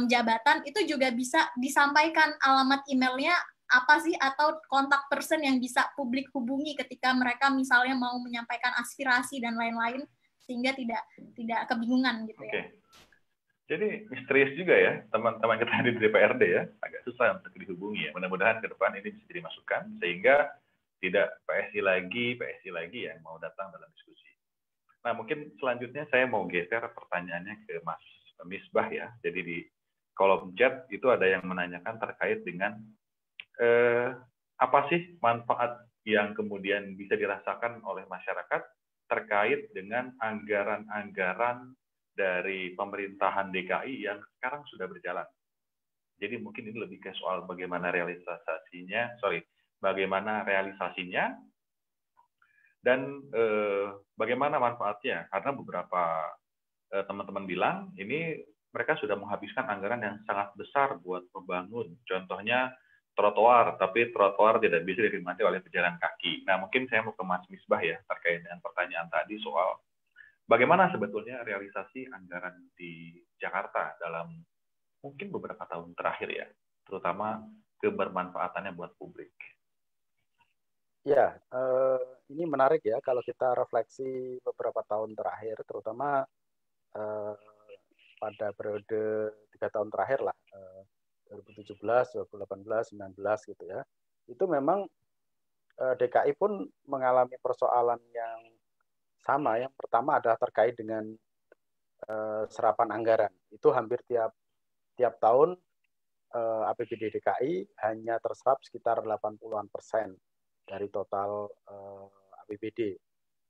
jabatan, itu juga bisa disampaikan alamat emailnya apa sih, atau kontak person yang bisa publik hubungi ketika mereka misalnya mau menyampaikan aspirasi dan lain-lain, sehingga tidak kebingungan gitu ya. Jadi misterius juga ya teman-teman kita di DPRD ya, agak susah untuk dihubungi ya. Mudah-mudahan ke depan ini bisa dimasukkan sehingga tidak PSI lagi yang mau datang dalam diskusi. Nah, mungkin selanjutnya saya mau geser pertanyaannya ke Mas Misbah ya. Jadi di kolom chat itu ada yang menanyakan terkait dengan apa sih manfaat yang kemudian bisa dirasakan oleh masyarakat terkait dengan anggaran-anggaran dari pemerintahan DKI yang sekarang sudah berjalan. Jadi mungkin ini lebih ke soal bagaimana realisasinya dan bagaimana manfaatnya. Karena beberapa teman-teman bilang ini mereka sudah menghabiskan anggaran yang sangat besar buat membangun. Contohnya trotoar, tapi trotoar tidak bisa dinikmati oleh pejalan kaki. Nah, mungkin saya mau ke Mas Misbah ya terkait dengan pertanyaan tadi soal bagaimana sebetulnya realisasi anggaran di Jakarta dalam mungkin beberapa tahun terakhir ya, terutama kebermanfaatannya buat publik. Ya, ini menarik ya kalau kita refleksi beberapa tahun terakhir, terutama pada periode 3 tahun terakhir lah, 2017, 2018, 2019 gitu ya. Itu memang DKI pun mengalami persoalan yang sama. Yang pertama adalah terkait dengan serapan anggaran. Itu hampir tiap tahun APBD DKI hanya terserap sekitar 80-an% dari total APBD.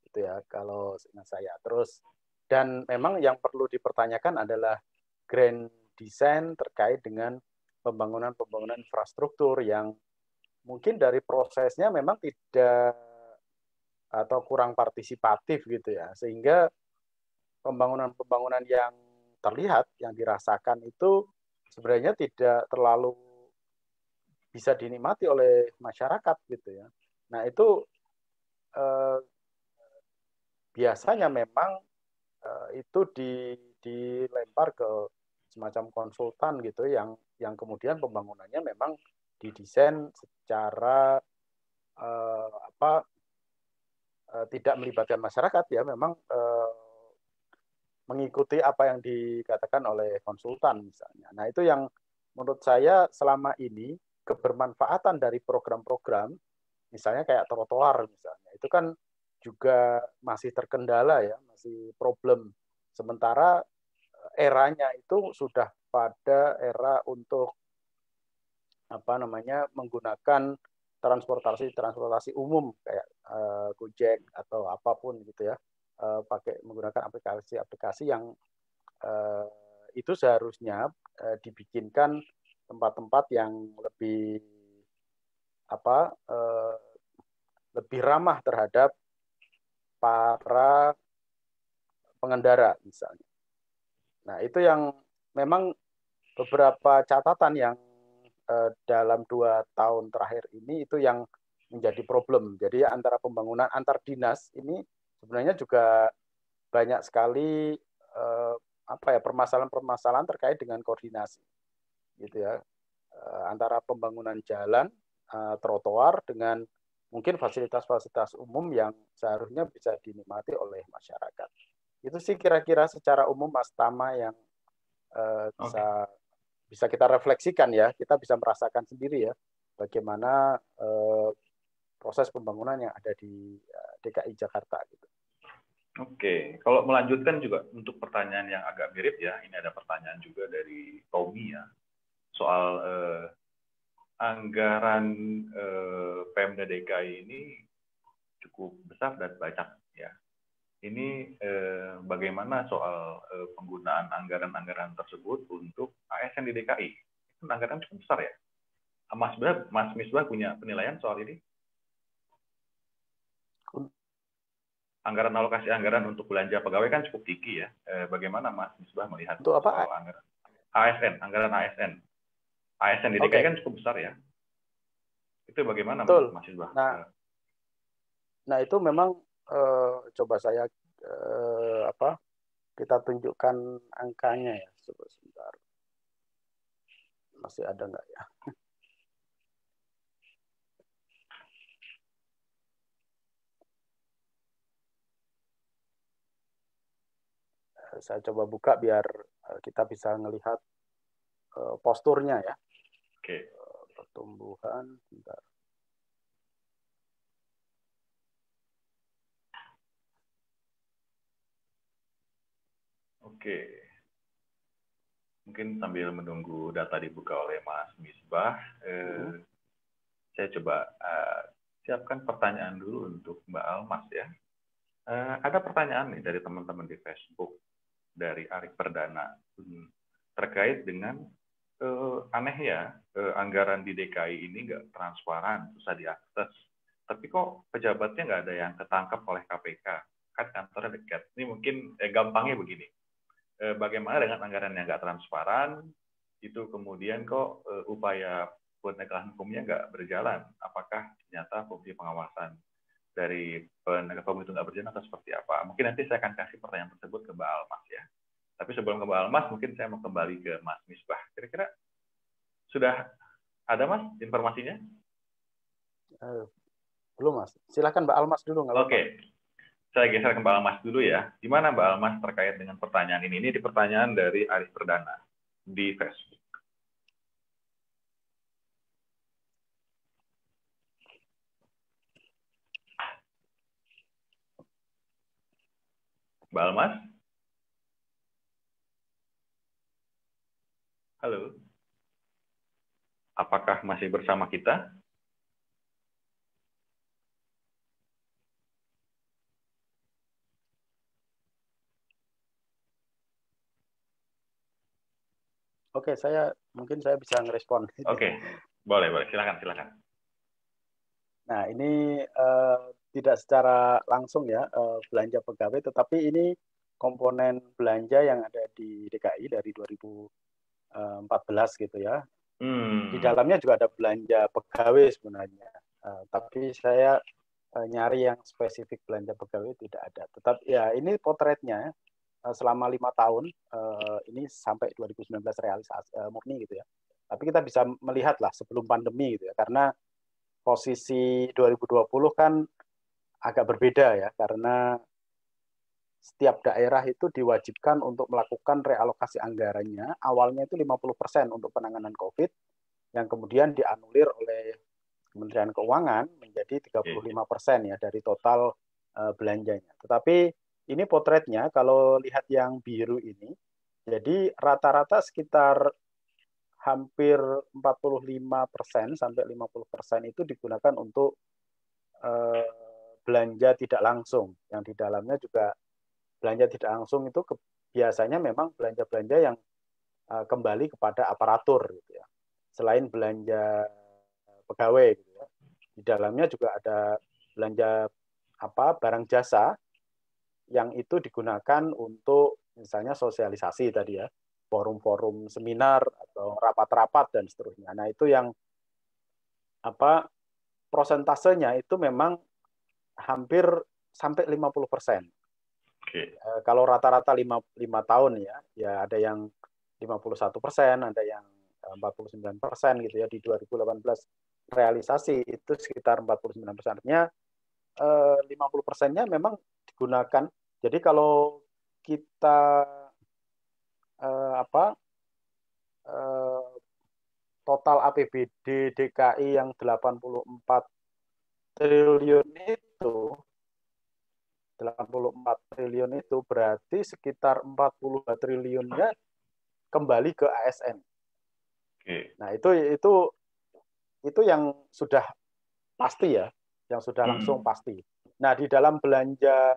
Itu ya kalau ingat saya. Terus dan memang yang perlu dipertanyakan adalah grand design terkait dengan pembangunan infrastruktur yang mungkin dari prosesnya memang tidak atau kurang partisipatif gitu ya, sehingga pembangunan yang terlihat, yang dirasakan itu sebenarnya tidak terlalu bisa dinikmati oleh masyarakat gitu ya. Nah itu biasanya memang itu dilempar ke semacam konsultan gitu yang kemudian pembangunannya memang didesain secara tidak melibatkan masyarakat ya, memang mengikuti apa yang dikatakan oleh konsultan misalnya. Nah itu yang menurut saya selama ini kebermanfaatan dari program-program misalnya kayak trotoar misalnya itu kan juga masih terkendala ya, masih problem. Sementara eranya itu sudah pada era untuk menggunakan transportasi umum kayak Gojek atau apapun gitu ya, menggunakan aplikasi yang itu seharusnya dibikinkan tempat-tempat yang lebih lebih ramah terhadap para pengendara misalnya. Nah itu yang memang beberapa catatan yang dalam 2 tahun terakhir ini itu yang menjadi problem. Jadi antara pembangunan antar dinas ini sebenarnya juga banyak sekali permasalahan-permasalahan terkait dengan koordinasi, gitu ya, antara pembangunan jalan, trotoar dengan mungkin fasilitas-fasilitas umum yang seharusnya bisa dinikmati oleh masyarakat. Itu sih kira-kira secara umum Mas Tama yang bisa kita refleksikan ya, kita bisa merasakan sendiri ya bagaimana proses pembangunan yang ada di DKI Jakarta gitu. Oke, kalau melanjutkan juga untuk pertanyaan yang agak mirip ya, ini ada pertanyaan juga dari Tommy ya, soal anggaran Pemda DKI ini cukup besar dan banyak ya. ini bagaimana soal penggunaan anggaran-anggaran tersebut untuk ASN di DKI? Itu anggaran cukup besar ya. Mas Misbah punya penilaian soal ini? Anggaran alokasi anggaran untuk belanja pegawai kan cukup tinggi ya. Bagaimana Mas Misbah melihat Untuk apa? soal anggaran ASN, anggaran ASN? ASN di DKI kan cukup besar ya. Itu bagaimana Mas Misbah? Nah itu memang coba saya kita tunjukkan angkanya ya. Sebentar. Masih ada nggak ya? Saya coba buka biar kita bisa melihat posturnya ya. Oke. Pertumbuhan, bentar. Oke. Mungkin sambil menunggu data dibuka oleh Mas Misbah, saya coba siapkan pertanyaan dulu untuk Mbak Almas ya. Ada pertanyaan nih dari teman-teman di Facebook, dari Arif Perdana, terkait dengan aneh ya, anggaran di DKI ini nggak transparan, susah diakses. Tapi kok pejabatnya nggak ada yang ketangkap oleh KPK? Kan kantornya dekat. Ini mungkin gampangnya begini. Bagaimana dengan anggaran yang nggak transparan, itu kemudian kok upaya penegakan hukumnya nggak berjalan? Apakah ternyata fungsi pengawasan dari penegak hukum itu nggak berjalan atau seperti apa? Mungkin nanti saya akan kasih pertanyaan tersebut ke Mbak Almas ya. Tapi sebelum ke Mbak Almas, mungkin saya mau kembali ke Mas Misbah. Kira-kira sudah ada Mas informasinya? Belum Mas. Silakan Mbak Almas dulu. Oke. Saya geser ke Mbak Almas dulu ya. Gimana Mbak Almas terkait dengan pertanyaan ini? Ini pertanyaan dari Arif Perdana di Facebook. Mbak Almas? Halo? Apakah masih bersama kita? Oke, mungkin saya bisa ngerespon. Oke, boleh, silakan. Nah, ini tidak secara langsung ya belanja pegawai, tetapi ini komponen belanja yang ada di DKI dari 2014 gitu ya. Di dalamnya juga ada belanja pegawai sebenarnya, tapi saya nyari yang spesifik belanja pegawai tidak ada. Tetapi ya ini potretnya selama 5 tahun ini sampai 2019 realisasi murni gitu ya. Tapi kita bisa melihat lah sebelum pandemi gitu ya, karena posisi 2020 kan agak berbeda ya, karena setiap daerah itu diwajibkan untuk melakukan realokasi anggarannya. Awalnya itu 50% untuk penanganan COVID, yang kemudian dianulir oleh Kementerian Keuangan menjadi 35% ya dari total belanjanya. Tetapi ini potretnya, kalau lihat yang biru ini, jadi rata-rata sekitar hampir 45% sampai 50% itu digunakan untuk belanja tidak langsung. Yang di dalamnya juga belanja tidak langsung itu biasanya memang belanja-belanja yang kembali kepada aparatur gitu ya. Selain belanja pegawai gitu ya. Di dalamnya juga ada belanja barang jasa yang itu digunakan untuk misalnya sosialisasi tadi ya, forum-forum seminar atau rapat-rapat dan seterusnya. Nah, itu yang prosentasenya itu memang hampir sampai 50%. Kalau rata-rata 5 tahun ya ada yang 51%, ada yang 49% gitu ya. Di 2018 realisasi itu sekitar 49%. Artinya 50%-nya memang digunakan. Jadi kalau kita total APBD DKI yang 84 triliun itu berarti sekitar 42 triliunnya kembali ke ASN. Nah, itu yang sudah pasti ya, yang sudah langsung pasti. Nah, di dalam belanja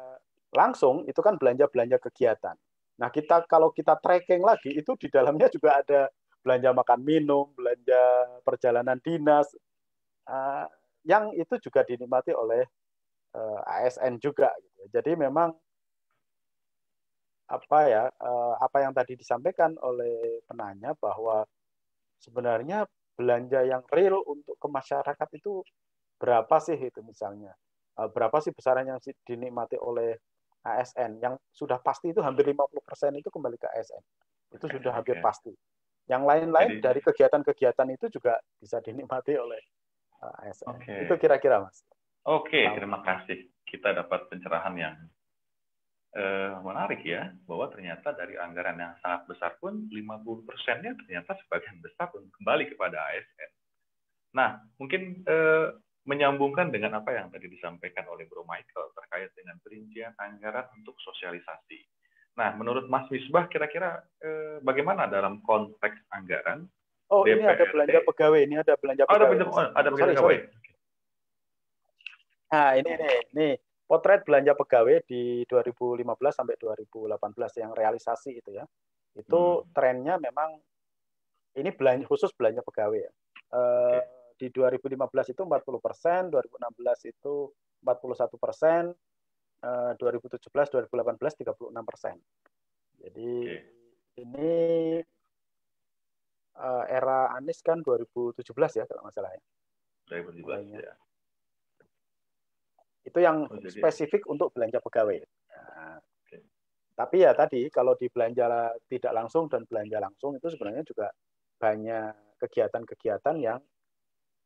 langsung itu kan belanja-belanja kegiatan. Nah, kalau kita tracking lagi itu di dalamnya juga ada belanja makan minum, belanja perjalanan dinas, yang itu juga dinikmati oleh ASN juga. Jadi memang apa yang tadi disampaikan oleh penanya bahwa sebenarnya belanja yang real untuk ke masyarakat itu berapa sih itu misalnya, berapa sih besaran yang dinikmati oleh ASN, yang sudah pasti itu hampir 50% itu kembali ke ASN, itu sudah hampir pasti. Yang lain-lain dari kegiatan-kegiatan itu juga bisa dinikmati oleh ASN. Itu kira-kira, Mas. Terima kasih. Kita dapat pencerahan yang menarik ya, bahwa ternyata dari anggaran yang sangat besar pun 50%-nya ternyata sebagian besar pun kembali kepada ASN. Nah, mungkin menyambungkan dengan apa yang tadi disampaikan oleh Bro Michael terkait dengan perincian anggaran untuk sosialisasi. Nah, menurut Mas Misbah, kira-kira bagaimana dalam konteks anggaran? Ini ada belanja pegawai. Ini ada belanja pegawai. Ada belanja pegawai. Nah, ini potret belanja pegawai di 2015 sampai 2018 yang realisasi itu ya. Itu trennya memang ini khusus belanja pegawai ya. Di 2015 itu 40%, 2016 itu 41%, 2017, 2018 36%. Jadi ini era Anies kan 2017 ya kalau nggak salah ya. 2017 ya. Itu yang spesifik untuk belanja pegawai. Nah, tapi ya tadi kalau di belanja tidak langsung dan belanja langsung itu sebenarnya juga banyak kegiatan-kegiatan yang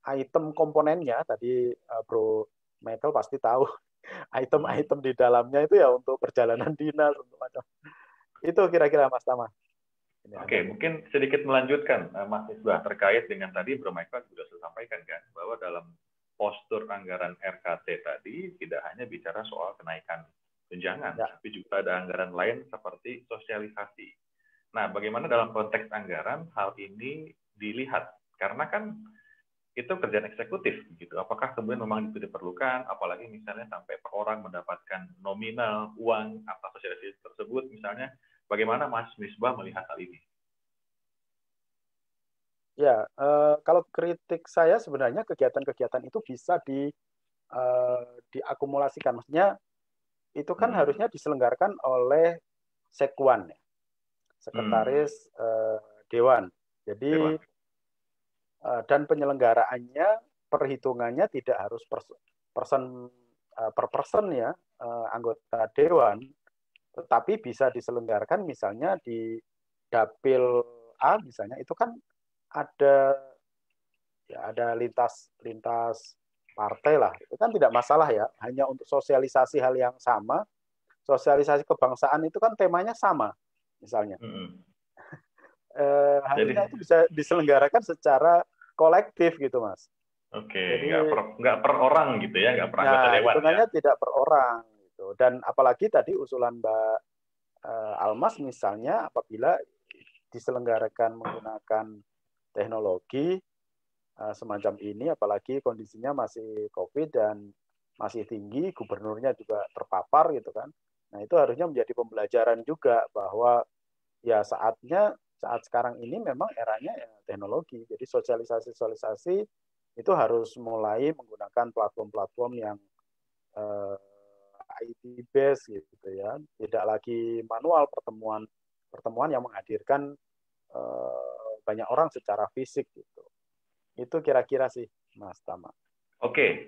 item komponennya tadi Bro Michael pasti tahu item-item di dalamnya itu ya untuk perjalanan dinas, untuk macam itu kira-kira Mas Tama. Mungkin sedikit melanjutkan Mas Misbah terkait dengan tadi Bro Michael sudah sampaikan kan bahwa dalam postur anggaran RKT tadi tidak hanya bicara soal kenaikan tunjangan, tapi juga ada anggaran lain seperti sosialisasi. Nah, bagaimana dalam konteks anggaran hal ini dilihat? Karena kan itu kerjaan eksekutif, gitu. Apakah kemudian memang itu diperlukan? Apalagi misalnya sampai per orang mendapatkan nominal uang atas sosialisasi tersebut, misalnya, bagaimana Mas Misbah melihat hal ini? Ya, kalau kritik saya sebenarnya kegiatan-kegiatan itu bisa diakumulasikan. Maksudnya itu kan harusnya diselenggarakan oleh Sekwan, Sekretaris Dewan. Jadi dan penyelenggaraannya, perhitungannya tidak harus per person ya, anggota Dewan, tetapi bisa diselenggarakan misalnya di Dapil A misalnya, itu kan ada lintas partai lah, itu kan tidak masalah ya, hanya untuk sosialisasi hal yang sama, sosialisasi kebangsaan itu kan temanya sama misalnya. Harusnya itu bisa diselenggarakan secara kolektif gitu Mas. Jadi nggak per orang gitu ya, nggak per anggota dewan. Hitungannya tidak per orang gitu. Dan apalagi tadi usulan Mbak Almas misalnya, apabila diselenggarakan menggunakan teknologi semacam ini, apalagi kondisinya masih COVID dan masih tinggi, gubernurnya juga terpapar gitu kan. Nah, itu harusnya menjadi pembelajaran juga bahwa ya saat sekarang ini memang eranya ya teknologi. Jadi sosialisasi itu harus mulai menggunakan platform-platform yang IT based gitu ya. Tidak lagi manual, pertemuan yang menghadirkan banyak orang secara fisik gitu. Itu kira-kira sih Mas Tama.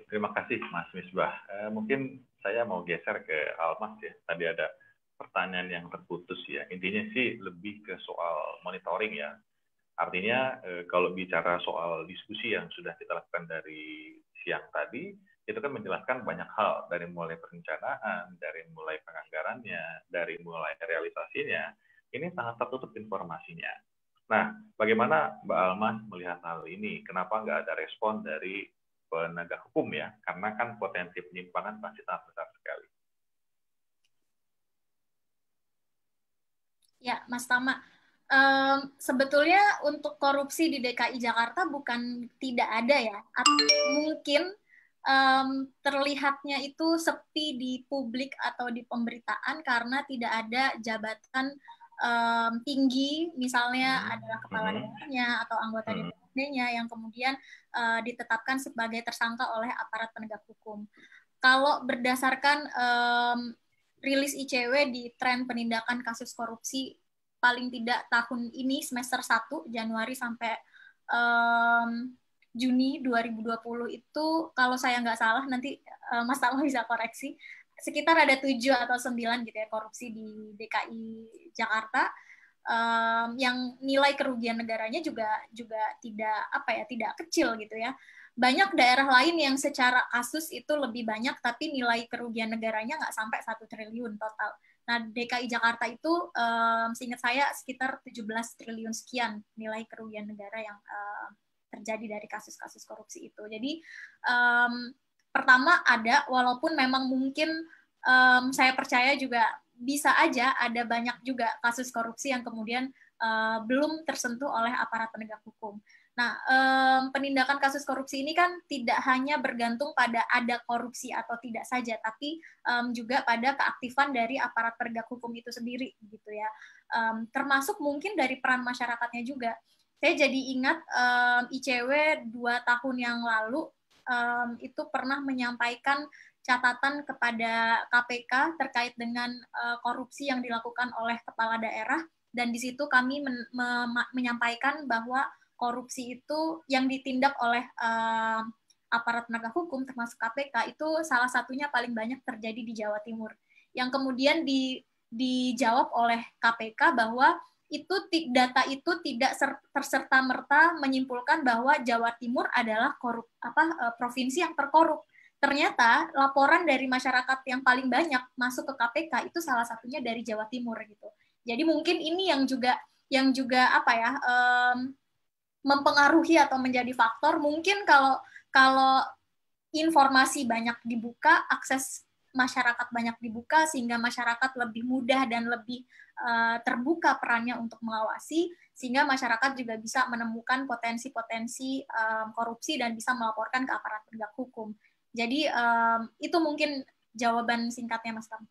Terima kasih Mas Misbah. Mungkin saya mau geser ke Almas ya. Tadi ada pertanyaan yang terputus ya. Intinya sih lebih ke soal monitoring ya. Artinya kalau bicara soal diskusi yang sudah kita lakukan dari siang tadi, itu kan menjelaskan banyak hal, dari mulai perencanaan, dari mulai penganggarannya, dari mulai realisasinya. Ini sangat tertutup informasinya. Nah, bagaimana Mbak Almas melihat hal ini? Kenapa nggak ada respon dari penegak hukum ya? Karena kan potensi penyimpangan pasti sangat besar sekali. Ya, Mas Tama. Sebetulnya untuk korupsi di DKI Jakarta bukan tidak ada ya. Mungkin terlihatnya itu sepi di publik atau di pemberitaan karena tidak ada jabatan tinggi, misalnya adalah kepala daerahnya atau anggota DPRD-nya yang kemudian ditetapkan sebagai tersangka oleh aparat penegak hukum. Kalau berdasarkan rilis ICW di tren penindakan kasus korupsi paling tidak tahun ini semester 1 Januari sampai Juni 2020 itu, kalau saya nggak salah nanti Mas Tama bisa koreksi, sekitar ada 7 atau 9 gitu ya korupsi di DKI Jakarta, yang nilai kerugian negaranya juga tidak kecil gitu ya. Banyak daerah lain yang secara kasus itu lebih banyak tapi nilai kerugian negaranya nggak sampai 1 triliun total. Nah, DKI Jakarta itu seingat saya sekitar 17 triliun sekian nilai kerugian negara yang terjadi dari kasus-kasus korupsi itu. Jadi pertama ada, walaupun memang mungkin saya percaya juga bisa aja ada banyak juga kasus korupsi yang kemudian belum tersentuh oleh aparat penegak hukum. Nah, penindakan kasus korupsi ini kan tidak hanya bergantung pada ada korupsi atau tidak saja, tapi juga pada keaktifan dari aparat penegak hukum itu sendiri, gitu ya. Termasuk mungkin dari peran masyarakatnya juga. Saya jadi ingat ICW 2 tahun yang lalu itu pernah menyampaikan catatan kepada KPK terkait dengan korupsi yang dilakukan oleh kepala daerah, dan di situ kami menyampaikan bahwa korupsi itu yang ditindak oleh aparat penegak hukum termasuk KPK itu salah satunya paling banyak terjadi di Jawa Timur, yang kemudian dijawab oleh KPK bahwa data itu tidak terserta-merta menyimpulkan bahwa Jawa Timur adalah provinsi yang terkorup. Ternyata laporan dari masyarakat yang paling banyak masuk ke KPK itu salah satunya dari Jawa Timur gitu. Jadi mungkin ini yang juga mempengaruhi atau menjadi faktor. Mungkin kalau informasi banyak dibuka, akses masyarakat banyak dibuka, sehingga masyarakat lebih mudah dan lebih terbuka perannya untuk mengawasi, sehingga masyarakat juga bisa menemukan potensi-potensi korupsi dan bisa melaporkan ke aparat penegak hukum. Jadi itu mungkin jawaban singkatnya, Mas Tam.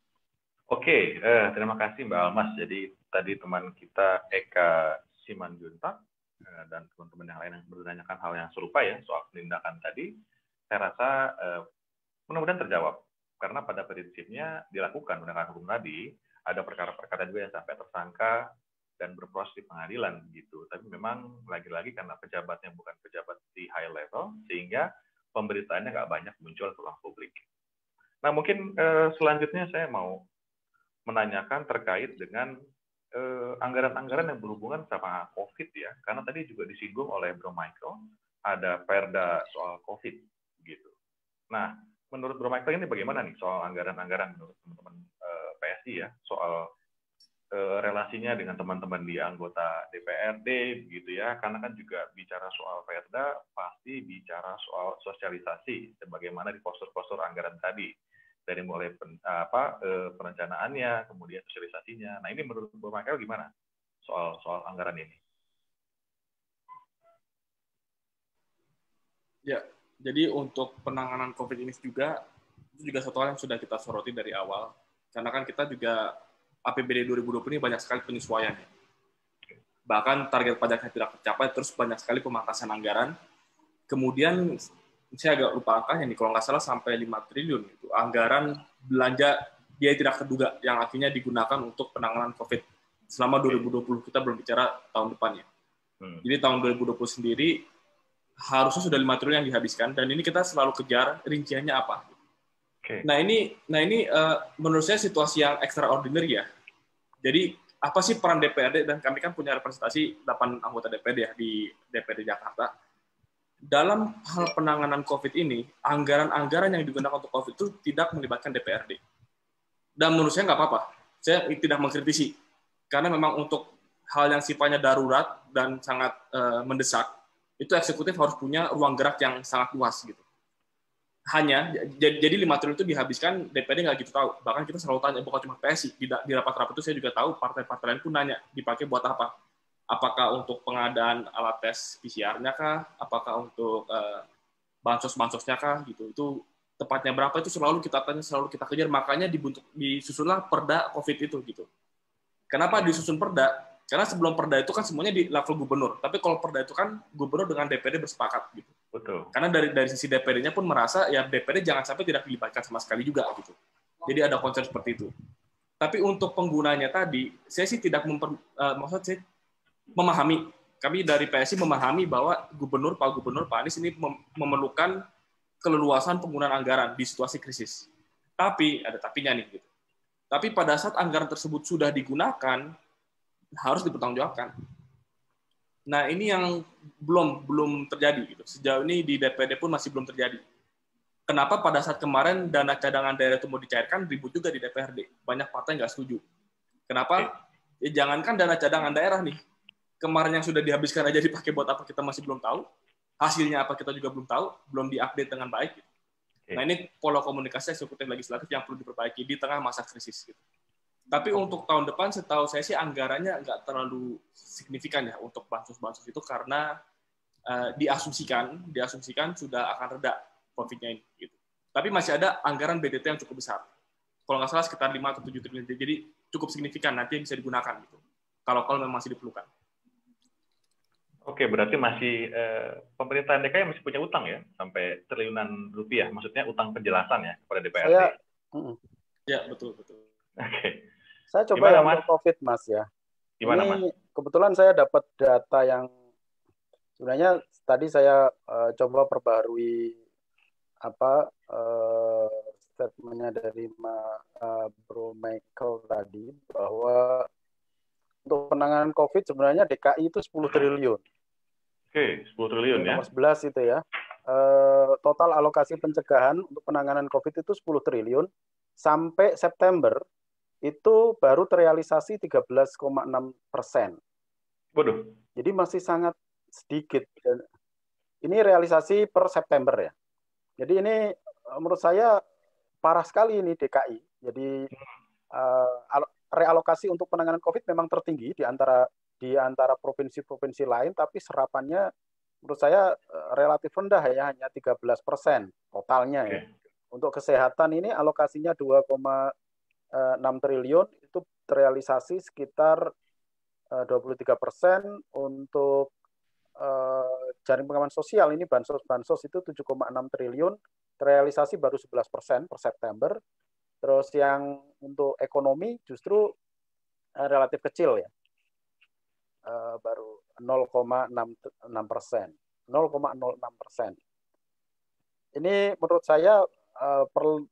Oke, terima kasih Mbak Almas. Jadi tadi teman kita Eka Simanjuntak dan teman-teman yang lain yang menanyakan hal yang serupa ya soal penindakan tadi, saya rasa mudah-mudahan terjawab. Karena pada prinsipnya dilakukan penegakan hukum tadi, ada perkara-perkara juga yang sampai tersangka dan berproses di pengadilan gitu. Tapi memang lagi-lagi karena pejabatnya bukan pejabat di high level, sehingga pemberitaannya nggak banyak muncul ke ruang publik. Nah mungkin selanjutnya saya mau menanyakan terkait dengan anggaran-anggaran yang berhubungan sama COVID ya. Karena tadi juga disinggung oleh Bro Michael, ada perda soal COVID gitu. Nah, menurut Bro Michael ini bagaimana nih soal anggaran-anggaran menurut teman-teman PSI ya, soal relasinya dengan teman-teman di anggota DPRD begitu ya, karena kan juga bicara soal perda pasti bicara soal sosialisasi sebagaimana di postur-postur anggaran tadi, dari mulai perencanaannya kemudian sosialisasinya. Nah ini menurut Bro Michael gimana soal anggaran ini? Ya, jadi untuk penanganan COVID ini juga, itu juga satu hal yang sudah kita soroti dari awal. Karena kan kita juga, APBD 2020 ini banyak sekali penyesuaian. Bahkan target pajaknya tidak tercapai, terus banyak sekali pemangkasan anggaran. Kemudian, saya agak lupa angkanya nih, kalau nggak salah sampai 5 triliun. Itu anggaran belanja biaya tidak terduga yang akhirnya digunakan untuk penanganan COVID. Selama 2020, kita belum bicara tahun depannya. Jadi tahun 2020 sendiri, harusnya sudah 5 triliun yang dihabiskan, dan ini kita selalu kejar rinciannya apa. Okay. Nah ini menurut saya situasi yang extraordinary ya. Jadi apa sih peran DPRD, dan kami kan punya representasi 8 anggota DPRD ya di DPRD Jakarta. Dalam hal penanganan COVID ini, anggaran-anggaran yang digunakan untuk COVID itu tidak melibatkan DPRD. Dan menurut saya nggak apa-apa. Saya tidak mengkritisi. Karena memang untuk hal yang sifatnya darurat dan sangat mendesak, itu eksekutif harus punya ruang gerak yang sangat luas gitu. Hanya jadi 5 triliun itu dihabiskan, DPRD nggak gitu tahu. Bahkan kita selalu tanya, bukan cuma PSI, di rapat-rapat itu saya juga tahu partai-partai lain pun nanya dipakai buat apa. Apakah untuk pengadaan alat tes PCR-nya kah? Apakah untuk bansos-bansosnya kah gitu. Itu tepatnya berapa itu selalu kita tanya, selalu kita kejar. Makanya disusunlah Perda COVID itu gitu. Kenapa disusun Perda? Karena sebelum Perda itu kan semuanya di level gubernur. Tapi kalau Perda itu kan gubernur dengan DPD bersepakat gitu. Betul. Karena dari sisi DPD-nya pun merasa ya DPD jangan sampai tidak dilibatkan sama sekali juga gitu. Jadi ada konsep seperti itu. Tapi untuk penggunanya tadi, saya sih tidak maksudnya memahami. Kami dari PSI memahami bahwa Pak Gubernur Pak Anies ini memerlukan keleluasan penggunaan anggaran di situasi krisis. Tapi ada tapinya nih gitu. Tapi pada saat anggaran tersebut sudah digunakan, harus dipertanggungjawabkan. Nah, ini yang belum terjadi gitu. Sejauh ini di DPD pun masih belum terjadi. Kenapa pada saat kemarin dana cadangan daerah itu mau dicairkan, ribut juga di DPRD. Banyak partai nggak setuju. Kenapa? Ya jangankan dana cadangan daerah nih. Kemarin yang sudah dihabiskan aja dipakai buat apa kita masih belum tahu. Hasilnya apa kita juga belum tahu, belum diupdate dengan baik. Gitu. Nah, ini pola komunikasi eksekutif legislatif yang perlu diperbaiki di tengah masa krisis. Gitu. Tapi untuk tahun depan, setahu saya sih anggarannya nggak terlalu signifikan ya untuk bansos-bansos itu karena diasumsikan sudah akan reda COVID-nya ini. Gitu. Tapi masih ada anggaran BDT yang cukup besar. Kalau nggak salah sekitar 5 atau 7 triliun. Jadi cukup signifikan nanti bisa digunakan. Gitu. Kalau memang masih diperlukan. Oke, berarti masih pemerintahan DKI masih punya utang ya, sampai triliunan rupiah. Maksudnya utang penjelasan ya kepada DPRD. Ya, betul. Oke. Saya coba yang untuk COVID, Mas ya. Gimana, Ini Mas? kebetulan saya dapat data yang sebenarnya tadi saya coba perbaharui statementnya dari Bro Michael tadi bahwa untuk penanganan COVID sebenarnya DKI itu 10 triliun. Oke, 10 triliun ya. Nomor 11 itu ya. Total alokasi pencegahan untuk penanganan COVID itu 10 triliun. Sampai September itu baru terrealisasi 13,6%. Waduh. Jadi masih sangat sedikit. Ini realisasi per September ya. Jadi ini menurut saya parah sekali ini DKI. Jadi realokasi untuk penanganan COVID memang tertinggi di antara provinsi-provinsi lain, tapi serapannya menurut saya relatif rendah ya, hanya 13% totalnya ya. Untuk kesehatan ini alokasinya 2,6 triliun, itu terrealisasi sekitar 23%. Untuk jaring pengaman sosial ini bansos itu 7,6 triliun, terrealisasi baru 11% per September. Terus yang untuk ekonomi justru relatif kecil ya, baru 0,06%. Ini menurut saya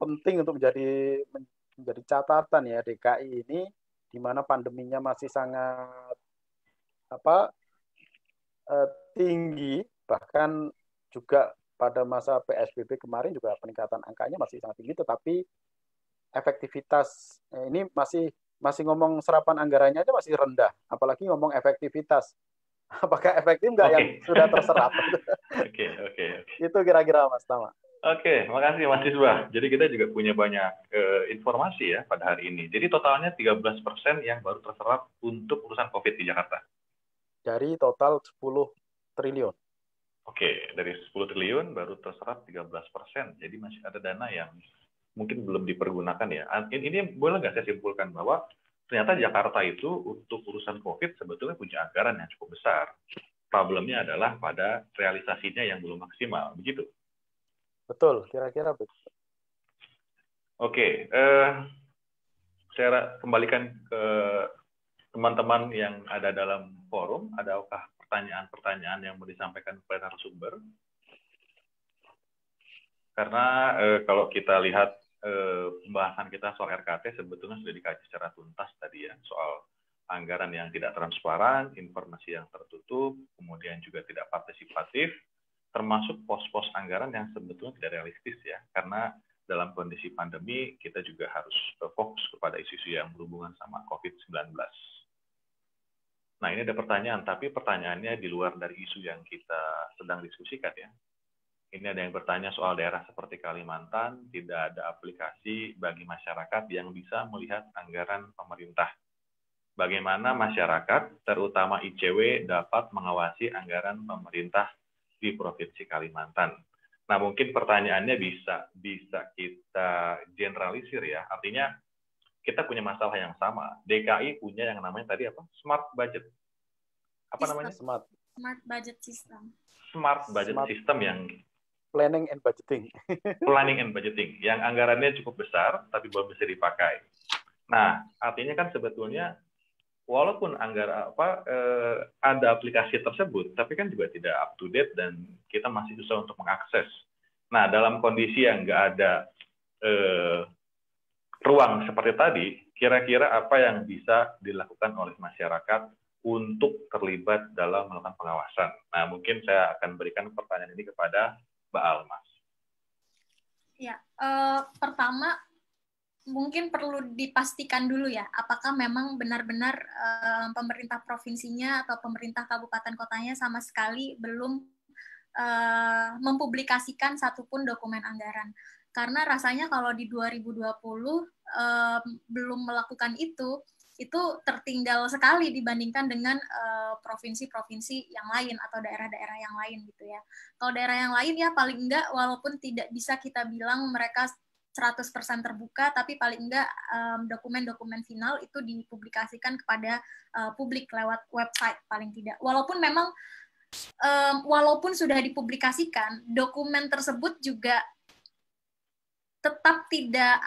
penting untuk menjadi catatan ya, DKI ini di mana pandeminya masih sangat tinggi, bahkan juga pada masa PSBB kemarin juga peningkatan angkanya masih sangat tinggi, tetapi efektivitas ini masih ngomong serapan anggarannya aja masih rendah, apalagi ngomong efektivitas. Apakah efektif nggak yang sudah terserap? Oke. Itu kira-kira Mas Tama. Oke, makasih Mas Isbah. Jadi kita juga punya banyak informasi ya pada hari ini. Jadi totalnya 13% yang baru terserap untuk urusan COVID di Jakarta. Dari total 10 triliun. Oke, dari 10 triliun baru terserap 13%. Jadi masih ada dana yang mungkin belum dipergunakan ya. Ini boleh nggak saya simpulkan bahwa ternyata Jakarta itu untuk urusan COVID sebetulnya punya anggaran yang cukup besar. Problemnya adalah pada realisasinya yang belum maksimal, begitu? Betul, kira-kira betul. Oke, saya kembalikan ke teman-teman yang ada dalam forum. Adakah pertanyaan-pertanyaan yang mau disampaikan kepada narasumber? Karena kalau kita lihat pembahasan kita soal RKT sebetulnya sudah dikaji secara tuntas tadi ya, soal anggaran yang tidak transparan, informasi yang tertutup, kemudian juga tidak partisipatif, termasuk pos-pos anggaran yang sebetulnya tidak realistis ya, karena dalam kondisi pandemi kita juga harus fokus kepada isu-isu yang berhubungan sama COVID-19. Nah, ini ada pertanyaan, tapi pertanyaannya di luar dari isu yang kita sedang diskusikan ya. Ini ada yang bertanya soal daerah seperti Kalimantan, tidak ada aplikasi bagi masyarakat yang bisa melihat anggaran pemerintah. Bagaimana masyarakat, terutama ICW, dapat mengawasi anggaran pemerintah di Provinsi Kalimantan? Nah, mungkin pertanyaannya bisa kita generalisir ya. Artinya kita punya masalah yang sama. DKI punya yang namanya tadi apa? Smart budget. Apa namanya? Smart budget system. Smart budget system yang planning and budgeting. Planning and budgeting yang anggarannya cukup besar tapi belum bisa dipakai. Nah, artinya kan sebetulnya walaupun ada aplikasi tersebut, tapi kan juga tidak up to date dan kita masih susah untuk mengakses. Nah, dalam kondisi yang nggak ada ruang seperti tadi, kira-kira apa yang bisa dilakukan oleh masyarakat untuk terlibat dalam melakukan pengawasan? Nah, mungkin saya akan berikan pertanyaan ini kepada Mbak Almas. Ya, pertama mungkin perlu dipastikan dulu ya, apakah memang benar-benar pemerintah provinsinya atau pemerintah kabupaten kotanya sama sekali belum mempublikasikan satupun dokumen anggaran. Karena rasanya kalau di 2020 belum melakukan itu tertinggal sekali dibandingkan dengan provinsi-provinsi yang lain atau daerah-daerah yang lain gitu ya. Kalau daerah yang lain ya paling enggak walaupun tidak bisa kita bilang mereka 100% terbuka, tapi paling enggak dokumen-dokumen final itu dipublikasikan kepada publik lewat website paling tidak. Walaupun memang walaupun sudah dipublikasikan, dokumen tersebut juga tetap tidak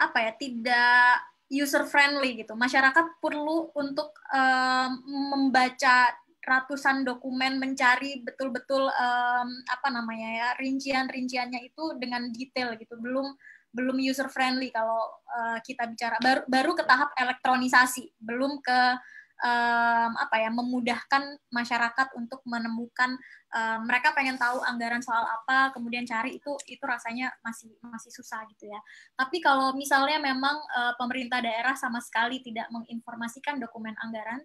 user friendly gitu. Masyarakat perlu untuk membaca ratusan dokumen, mencari betul-betul rincian-rinciannya itu dengan detail gitu. Belum user friendly kalau kita bicara baru ke tahap elektronisasi, belum ke memudahkan masyarakat untuk menemukan mereka pengen tahu anggaran soal apa, kemudian cari itu rasanya masih susah gitu ya. Tapi kalau misalnya memang pemerintah daerah sama sekali tidak menginformasikan dokumen anggaran,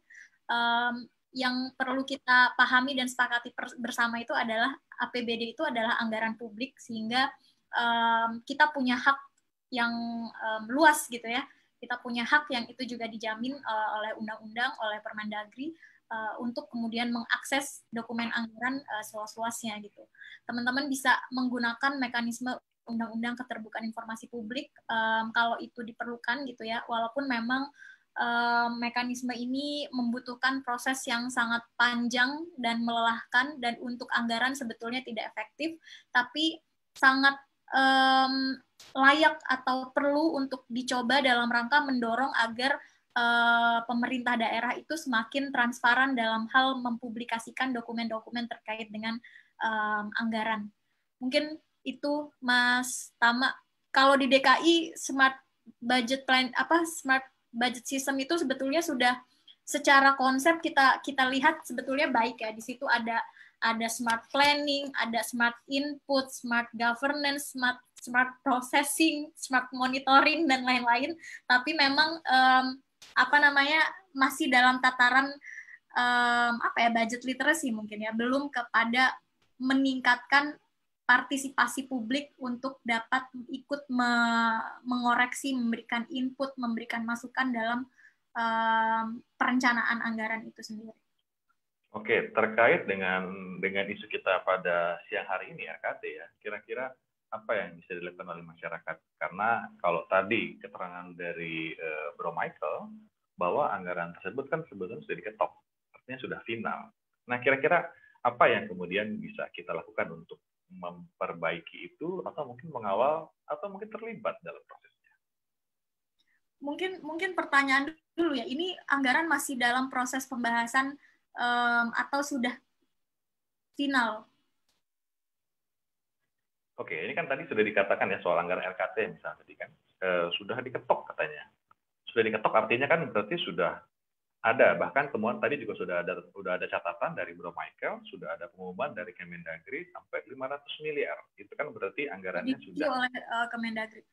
yang perlu kita pahami dan sepakati bersama itu adalah APBD itu adalah anggaran publik, sehingga kita punya hak yang luas gitu ya. Kita punya hak yang itu juga dijamin oleh undang-undang, oleh Permendagri, untuk kemudian mengakses dokumen anggaran seluas-luasnya gitu. Teman-teman bisa menggunakan mekanisme undang-undang keterbukaan informasi publik kalau itu diperlukan gitu ya. Walaupun memang mekanisme ini membutuhkan proses yang sangat panjang dan melelahkan, dan untuk anggaran sebetulnya tidak efektif, tapi sangat layak atau perlu untuk dicoba dalam rangka mendorong agar pemerintah daerah itu semakin transparan dalam hal mempublikasikan dokumen-dokumen terkait dengan anggaran. Mungkin itu Mas Tama. Kalau di DKI smart budget system itu sebetulnya sudah secara konsep kita lihat sebetulnya baik ya. Di situ ada smart planning, ada smart input, smart governance, smart processing, smart monitoring, dan lain-lain. Tapi memang masih dalam tataran budget literacy mungkin ya, belum kepada meningkatkan partisipasi publik untuk dapat ikut mengoreksi, memberikan input, memberikan masukan dalam perencanaan anggaran itu sendiri. Oke, terkait dengan isu kita pada siang hari ini RKT ya, kira-kira apa yang bisa dilakukan oleh masyarakat? Karena kalau tadi keterangan dari Bro Michael bahwa anggaran tersebut kan sebetulnya sudah diketok, artinya sudah final. Nah, kira-kira apa yang kemudian bisa kita lakukan untuk memperbaiki itu, atau mungkin mengawal, atau mungkin terlibat dalam prosesnya? Mungkin pertanyaan dulu ya, ini anggaran masih dalam proses pembahasan atau sudah final? Oke, ini kan tadi sudah dikatakan ya soal anggaran RKT misalnya tadi kan sudah diketok katanya. Sudah diketok artinya kan berarti sudah ada, bahkan temuan tadi juga sudah ada catatan dari Bro Michael, sudah ada pengumuman dari Kemendagri sampai 500 miliar. Itu kan berarti anggarannya sudah oleh Kemendagri.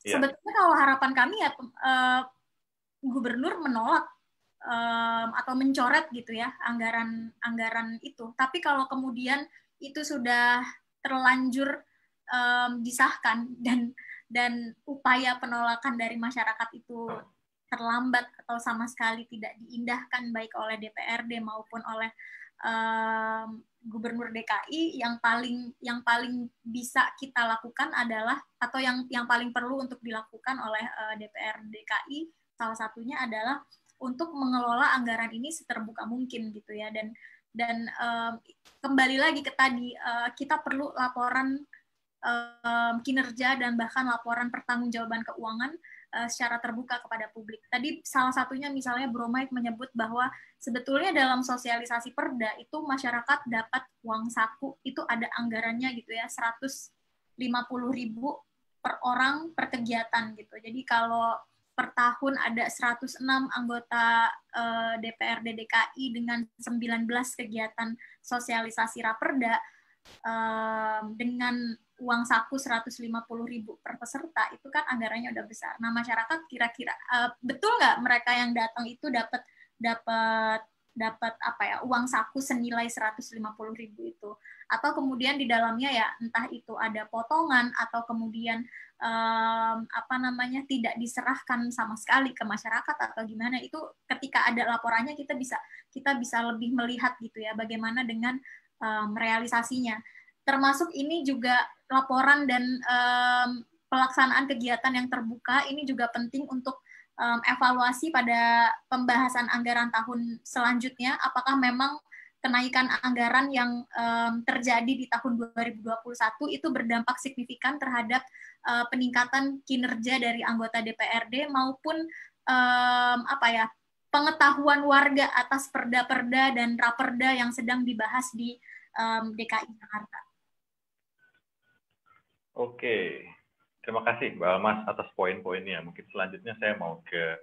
Ya. Sebetulnya kalau harapan kami ya gubernur menolak atau mencoret gitu ya anggaran itu. Tapi kalau kemudian itu sudah terlanjur disahkan dan upaya penolakan dari masyarakat itu terlambat atau sama sekali tidak diindahkan baik oleh DPRD maupun oleh Gubernur DKI, yang paling bisa kita lakukan adalah, atau yang paling perlu untuk dilakukan oleh DPR DKI, salah satunya adalah untuk mengelola anggaran ini seterbuka mungkin gitu ya, dan kembali lagi ke tadi, kita perlu laporan kinerja dan bahkan laporan pertanggungjawaban keuangan secara terbuka kepada publik. Tadi salah satunya misalnya Bro Mike menyebut bahwa sebetulnya dalam sosialisasi Perda itu masyarakat dapat uang saku, itu ada anggarannya gitu ya, 150.000 per orang per kegiatan gitu. Jadi kalau per tahun ada 106 anggota DPRD DKI dengan 19 kegiatan sosialisasi Raperda, dengan uang saku 150.000 per peserta, itu kan anggarannya udah besar. Nah, masyarakat kira-kira betul nggak mereka yang datang itu dapat apa ya, uang saku senilai 150.000 itu? Atau kemudian di dalamnya ya entah itu ada potongan atau kemudian tidak diserahkan sama sekali ke masyarakat atau gimana, itu ketika ada laporannya kita bisa lebih melihat gitu ya bagaimana dengan realisasinya. Termasuk ini juga laporan dan pelaksanaan kegiatan yang terbuka ini juga penting untuk evaluasi pada pembahasan anggaran tahun selanjutnya, apakah memang kenaikan anggaran yang terjadi di tahun 2021 itu berdampak signifikan terhadap peningkatan kinerja dari anggota DPRD maupun pengetahuan warga atas perda-perda dan raperda yang sedang dibahas di DKI Jakarta. Oke, terima kasih Mbak Almas atas poin-poinnya. Mungkin selanjutnya saya mau ke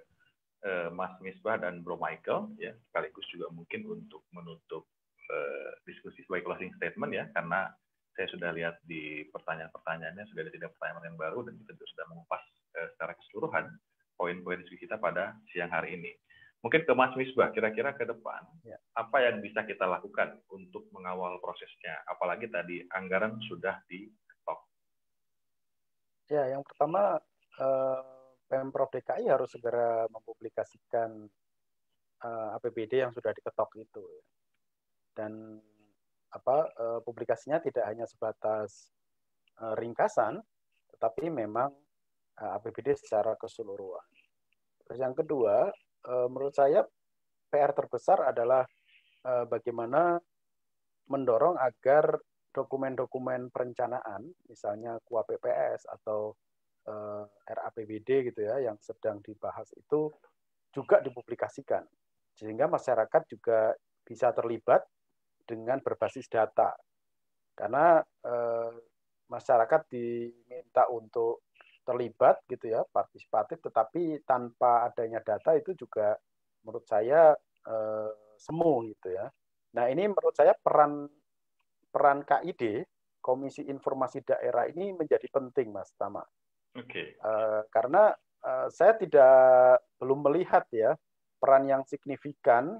Mas Misbah dan Bro Michael, ya, sekaligus juga mungkin untuk menutup diskusi sebagai closing statement ya, karena saya sudah lihat di pertanyaan-pertanyaannya sudah ada tidak pertanyaan yang baru dan kita sudah mengupas secara keseluruhan poin-poin diskusi kita pada siang hari ini. Mungkin ke Mas Misbah, kira-kira ke depan, apa yang bisa kita lakukan untuk mengawal prosesnya? Apalagi tadi anggaran sudah diketok. Ya, yang pertama, Pemprov DKI harus segera mempublikasikan APBD yang sudah diketok itu. Dan publikasinya tidak hanya sebatas ringkasan, tetapi memang APBD secara keseluruhan. Terus yang kedua, menurut saya PR terbesar adalah bagaimana mendorong agar dokumen-dokumen perencanaan, misalnya KUAPPS atau RAPBD gitu ya, yang sedang dibahas itu juga dipublikasikan, sehingga masyarakat juga bisa terlibat dengan berbasis data. Karena masyarakat diminta untuk terlibat gitu ya, partisipatif, tetapi tanpa adanya data itu juga menurut saya semu gitu ya. Nah, ini menurut saya peran KID, Komisi Informasi Daerah, ini menjadi penting, Mas Tama. Oke. Karena saya belum melihat ya peran yang signifikan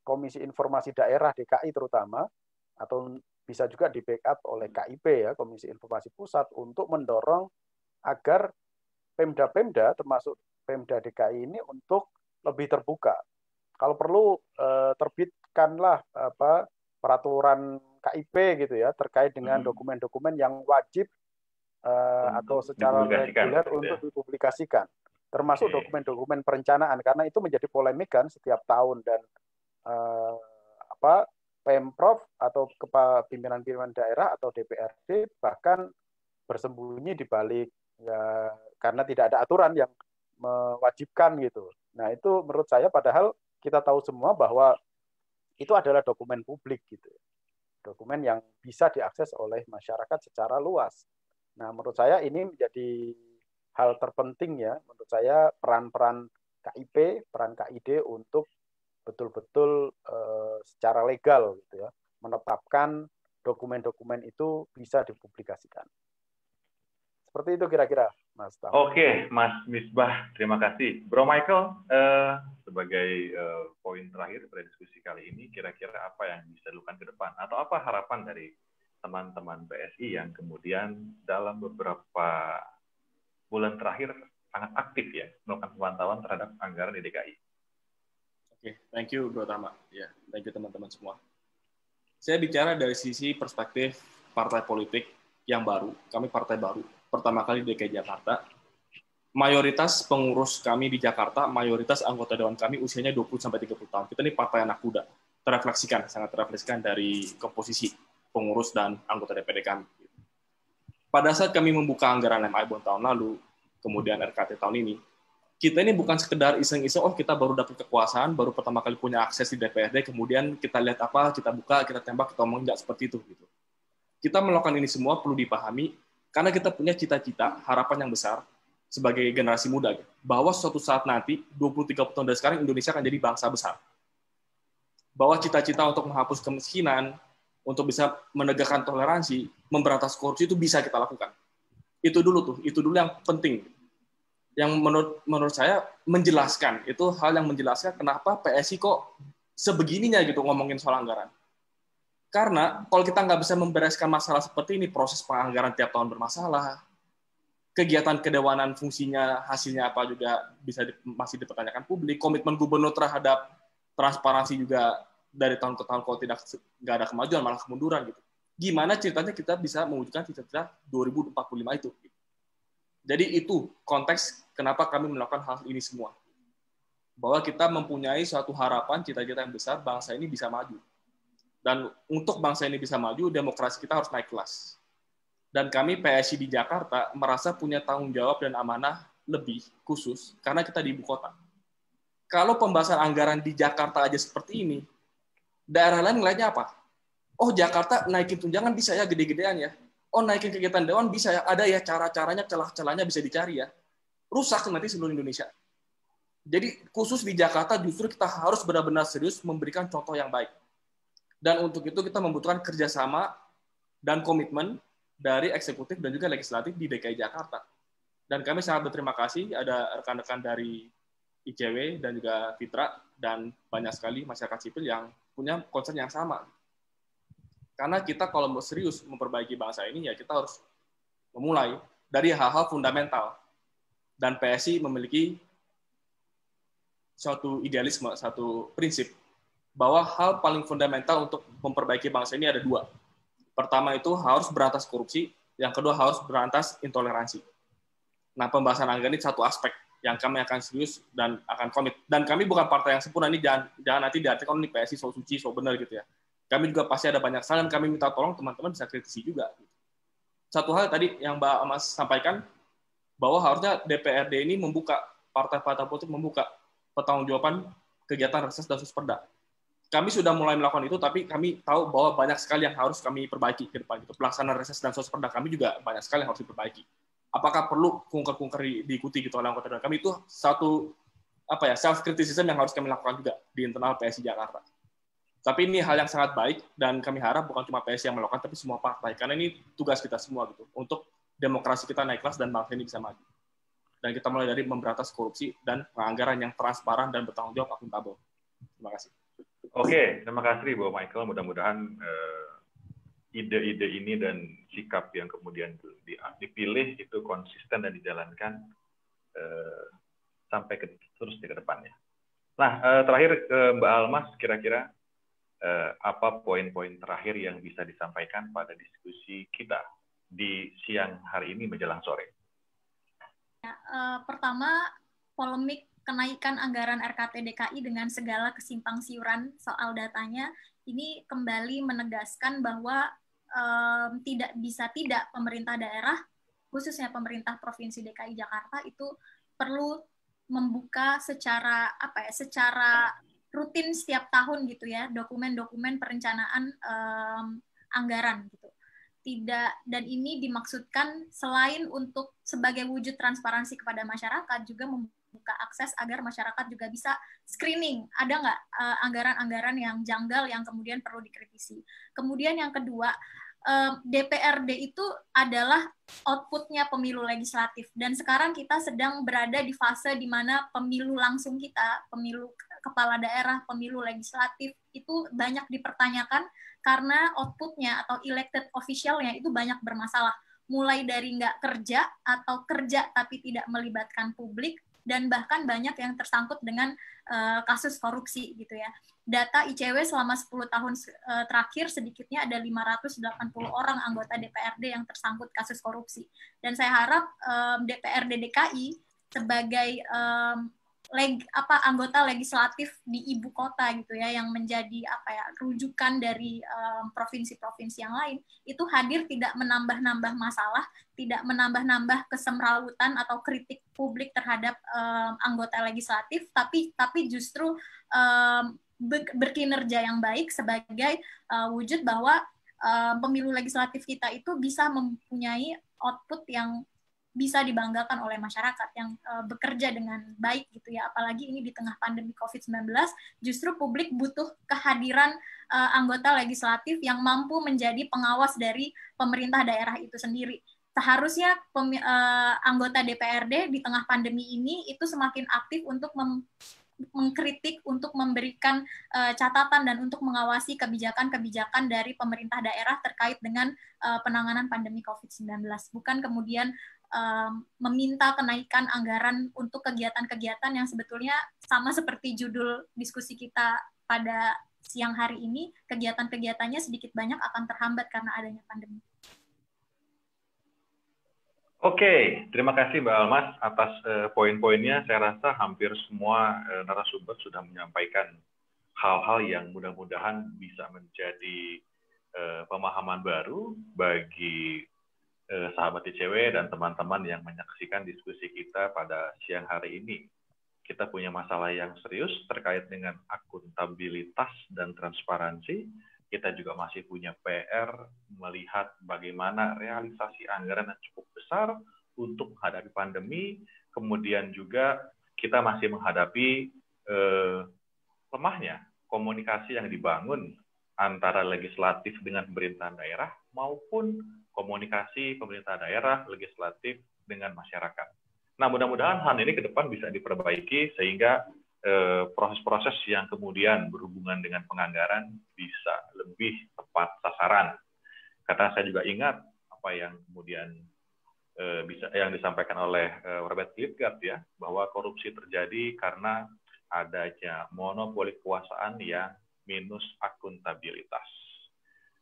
Komisi Informasi Daerah DKI terutama, atau bisa juga di backup oleh KIP ya, Komisi Informasi Pusat, untuk mendorong agar Pemda-Pemda termasuk Pemda DKI ini untuk lebih terbuka. Kalau perlu terbitkanlah peraturan KIP gitu ya terkait dengan dokumen-dokumen yang wajib atau secara reguler untuk dipublikasikan, termasuk dokumen-dokumen perencanaan, karena itu menjadi polemik kan setiap tahun, dan Pemprov atau pimpinan-pimpinan daerah atau DPRD bahkan bersembunyi di balik ya, karena tidak ada aturan yang mewajibkan gitu. Nah, itu menurut saya padahal kita tahu semua bahwa itu adalah dokumen publik gitu. Dokumen yang bisa diakses oleh masyarakat secara luas. Nah, menurut saya ini menjadi hal terpenting ya, menurut saya peran-peran KIP, peran KID untuk betul-betul secara legal gitu ya, menetapkan dokumen-dokumen itu bisa dipublikasikan. Seperti itu kira-kira, Mas Tam. Oke, Mas Misbah, terima kasih. Bro Michael, sebagai poin terakhir pada diskusi kali ini, kira-kira apa yang bisa dilakukan ke depan? Atau apa harapan dari teman-teman PSI yang kemudian dalam beberapa bulan terakhir sangat aktif ya melakukan pemantauan terhadap anggaran di DKI? Oke, thank you Bro Tama. Ya, thank you teman-teman semua. Saya bicara dari sisi perspektif partai politik yang baru. Kami partai baru, pertama kali di DKI Jakarta. Mayoritas pengurus kami di Jakarta, mayoritas anggota dewan kami usianya 20-30 tahun. Kita ini partai anak muda. Sangat terefleksikan dari komposisi pengurus dan anggota DPD kami. Pada saat kami membuka anggaran MIBON tahun lalu, kemudian RKT tahun ini, kita ini bukan sekedar iseng-iseng, kita baru dapat kekuasaan, baru pertama kali punya akses di DPRD, kemudian kita lihat apa, kita buka, kita tembak, kita omong, nggak seperti itu. Gitu. Kita melakukan ini semua perlu dipahami, karena kita punya cita-cita, harapan yang besar, sebagai generasi muda, gitu, bahwa suatu saat nanti, 20-30 tahun dari sekarang, Indonesia akan jadi bangsa besar. Bahwa cita-cita untuk menghapus kemiskinan, untuk bisa menegakkan toleransi, memberantas korupsi, itu bisa kita lakukan. Itu dulu yang penting. Yang menurut saya menjelaskan, itu hal yang menjelaskan kenapa PSI kok sebegininya gitu ngomongin soal anggaran. Karena kalau kita nggak bisa membereskan masalah seperti ini, proses penganggaran tiap tahun bermasalah, kegiatan kedewanan fungsinya, hasilnya apa juga masih dipertanyakan publik, komitmen gubernur terhadap transparansi juga dari tahun ke tahun kalau nggak ada kemajuan, malah kemunduran gitu. Gimana ceritanya kita bisa mewujudkan cita-cita 2045 itu? Jadi itu konteks kenapa kami melakukan hal ini semua. Bahwa kita mempunyai suatu harapan, cita-cita yang besar, bangsa ini bisa maju. Dan untuk bangsa ini bisa maju, demokrasi kita harus naik kelas. Dan kami PSI di Jakarta merasa punya tanggung jawab dan amanah lebih khusus, karena kita di ibu kota. Kalau pembahasan anggaran di Jakarta aja seperti ini, daerah lain ngeliatnya apa? Oh, Jakarta naikin tunjangan bisa ya, gede-gedean ya. Oh, naikin kegiatan dewan bisa ya, ada ya cara-caranya, celah-celahnya bisa dicari ya. Rusak nanti seluruh Indonesia. Jadi khusus di Jakarta justru kita harus benar-benar serius memberikan contoh yang baik. Dan untuk itu kita membutuhkan kerjasama dan komitmen dari eksekutif dan juga legislatif di DKI Jakarta. Dan kami sangat berterima kasih ada rekan-rekan dari ICW dan juga Fitra dan banyak sekali masyarakat sipil yang punya concern yang sama. Karena kita kalau mau serius memperbaiki bangsa ini, ya kita harus memulai dari hal-hal fundamental. Dan PSI memiliki suatu idealisme, satu prinsip, bahwa hal paling fundamental untuk memperbaiki bangsa ini ada dua. Pertama itu harus berantas korupsi, yang kedua harus berantas intoleransi. Nah, pembahasan anggaran ini satu aspek yang kami akan serius dan akan komit. Dan kami bukan partai yang sempurna, ini jangan nanti diartikan ini PSI so suci, so benar gitu ya. Kami juga pasti ada banyak salah, dan kami minta tolong teman-teman bisa kritisi juga. Satu hal tadi yang Mbak Mas sampaikan, bahwa harusnya DPRD ini membuka, partai-partai politik membuka pertanggungjawaban kegiatan reses dan susperda. Kami sudah mulai melakukan itu, tapi kami tahu bahwa banyak sekali yang harus kami perbaiki ke depan. Pelaksanaan reses dan susperda kami juga banyak sekali yang harus diperbaiki. Apakah perlu kunker-kunker diikuti gitu oleh anggota dewan kami? Itu satu self-criticism yang harus kami lakukan juga di internal PSI Jakarta. Tapi ini hal yang sangat baik, dan kami harap bukan cuma PSI yang melakukan, tapi semua partai. Karena ini tugas kita semua gitu, untuk demokrasi kita naik kelas dan bangsa ini bisa maju. Dan kita mulai dari memberantas korupsi dan penganggaran yang transparan dan bertanggung jawab akuntabel. Terima kasih. Oke, terima kasih Bu Michael. Mudah-mudahan ide-ide ini dan sikap yang kemudian dipilih itu konsisten dan dijalankan sampai terus di depannya. Nah, terakhir Mbak Almas, kira-kira apa poin-poin terakhir yang bisa disampaikan pada diskusi kita di siang hari ini menjelang sore? Ya, pertama, polemik kenaikan anggaran RKT DKI dengan segala kesimpang siuran soal datanya, ini kembali menegaskan bahwa tidak pemerintah daerah, khususnya pemerintah Provinsi DKI Jakarta itu perlu membuka secara rutin setiap tahun gitu ya, dokumen-dokumen perencanaan anggaran gitu. Dan ini dimaksudkan selain untuk sebagai wujud transparansi kepada masyarakat, juga membuka akses agar masyarakat juga bisa screening, ada nggak anggaran-anggaran yang janggal yang kemudian perlu dikritisi. Kemudian yang kedua, DPRD itu adalah outputnya pemilu legislatif, dan sekarang kita sedang berada di fase di mana pemilu langsung kita, pemilu kepala daerah, pemilu legislatif itu banyak dipertanyakan karena outputnya atau elected official-nya itu banyak bermasalah, mulai dari nggak kerja atau kerja tapi tidak melibatkan publik, dan bahkan banyak yang tersangkut dengan kasus korupsi gitu ya. Data ICW selama 10 tahun terakhir sedikitnya ada 580 orang anggota DPRD yang tersangkut kasus korupsi. Dan saya harap DPRD DKI sebagai anggota legislatif di ibu kota gitu ya, yang menjadi rujukan dari provinsi-provinsi yang lain, itu hadir tidak menambah-nambah masalah, tidak menambah-nambah kesemrawutan atau kritik publik terhadap anggota legislatif, tapi justru berkinerja yang baik sebagai wujud bahwa pemilu legislatif kita itu bisa mempunyai output yang bisa dibanggakan oleh masyarakat, yang bekerja dengan baik gitu ya. Apalagi ini di tengah pandemi COVID-19, justru publik butuh kehadiran anggota legislatif yang mampu menjadi pengawas dari pemerintah daerah itu sendiri. Seharusnya anggota DPRD di tengah pandemi ini itu semakin aktif untuk mengkritik, untuk memberikan catatan dan untuk mengawasi kebijakan-kebijakan dari pemerintah daerah terkait dengan penanganan pandemi COVID-19. Bukan kemudian meminta kenaikan anggaran untuk kegiatan-kegiatan yang sebetulnya sama seperti judul diskusi kita pada siang hari ini, kegiatan-kegiatannya sedikit banyak akan terhambat karena adanya pandemi. Oke, terima kasih Mbak Almas atas poin-poinnya. Saya rasa hampir semua narasumber sudah menyampaikan hal-hal yang mudah-mudahan bisa menjadi pemahaman baru bagi sahabat ICW dan teman-teman yang menyaksikan diskusi kita pada siang hari ini. Kita punya masalah yang serius terkait dengan akuntabilitas dan transparansi. Kita juga masih punya PR melihat bagaimana realisasi anggaran yang cukup besar untuk menghadapi pandemi. Kemudian juga kita masih menghadapi lemahnya komunikasi yang dibangun antara legislatif dengan pemerintahan daerah maupun komunikasi pemerintah daerah legislatif dengan masyarakat. Nah, mudah-mudahan hal ini ke depan bisa diperbaiki sehingga proses-proses yang kemudian berhubungan dengan penganggaran bisa lebih tepat sasaran. Karena saya juga ingat apa yang kemudian yang disampaikan oleh Robert Littgart ya, bahwa korupsi terjadi karena adanya monopoli kekuasaan yang minus akuntabilitas.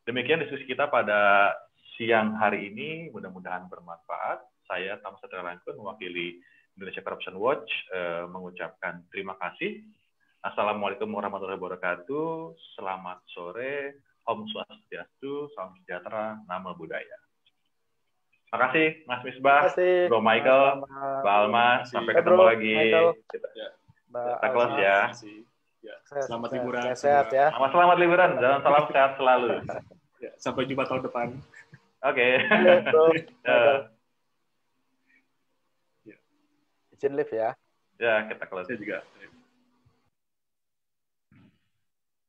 Demikian diskusi kita pada siang hari ini, mudah-mudahan bermanfaat. Saya Tama Satria Langkun, mewakili Indonesia Corruption Watch, mengucapkan terima kasih. Assalamualaikum warahmatullahi wabarakatuh. Selamat sore. Om Swastiastu, salam sejahtera, nama budaya. Terima kasih, Mas Misbah, Bro Michael, Mbak Almas. Sampai ketemu lagi. Kita close ya. Selamat liburan. Sehat ya. Selamat liburan. Dan salam sehat selalu. Sampai jumpa tahun depan. Oke. Izin live ya. Ya, kita close. Saya juga.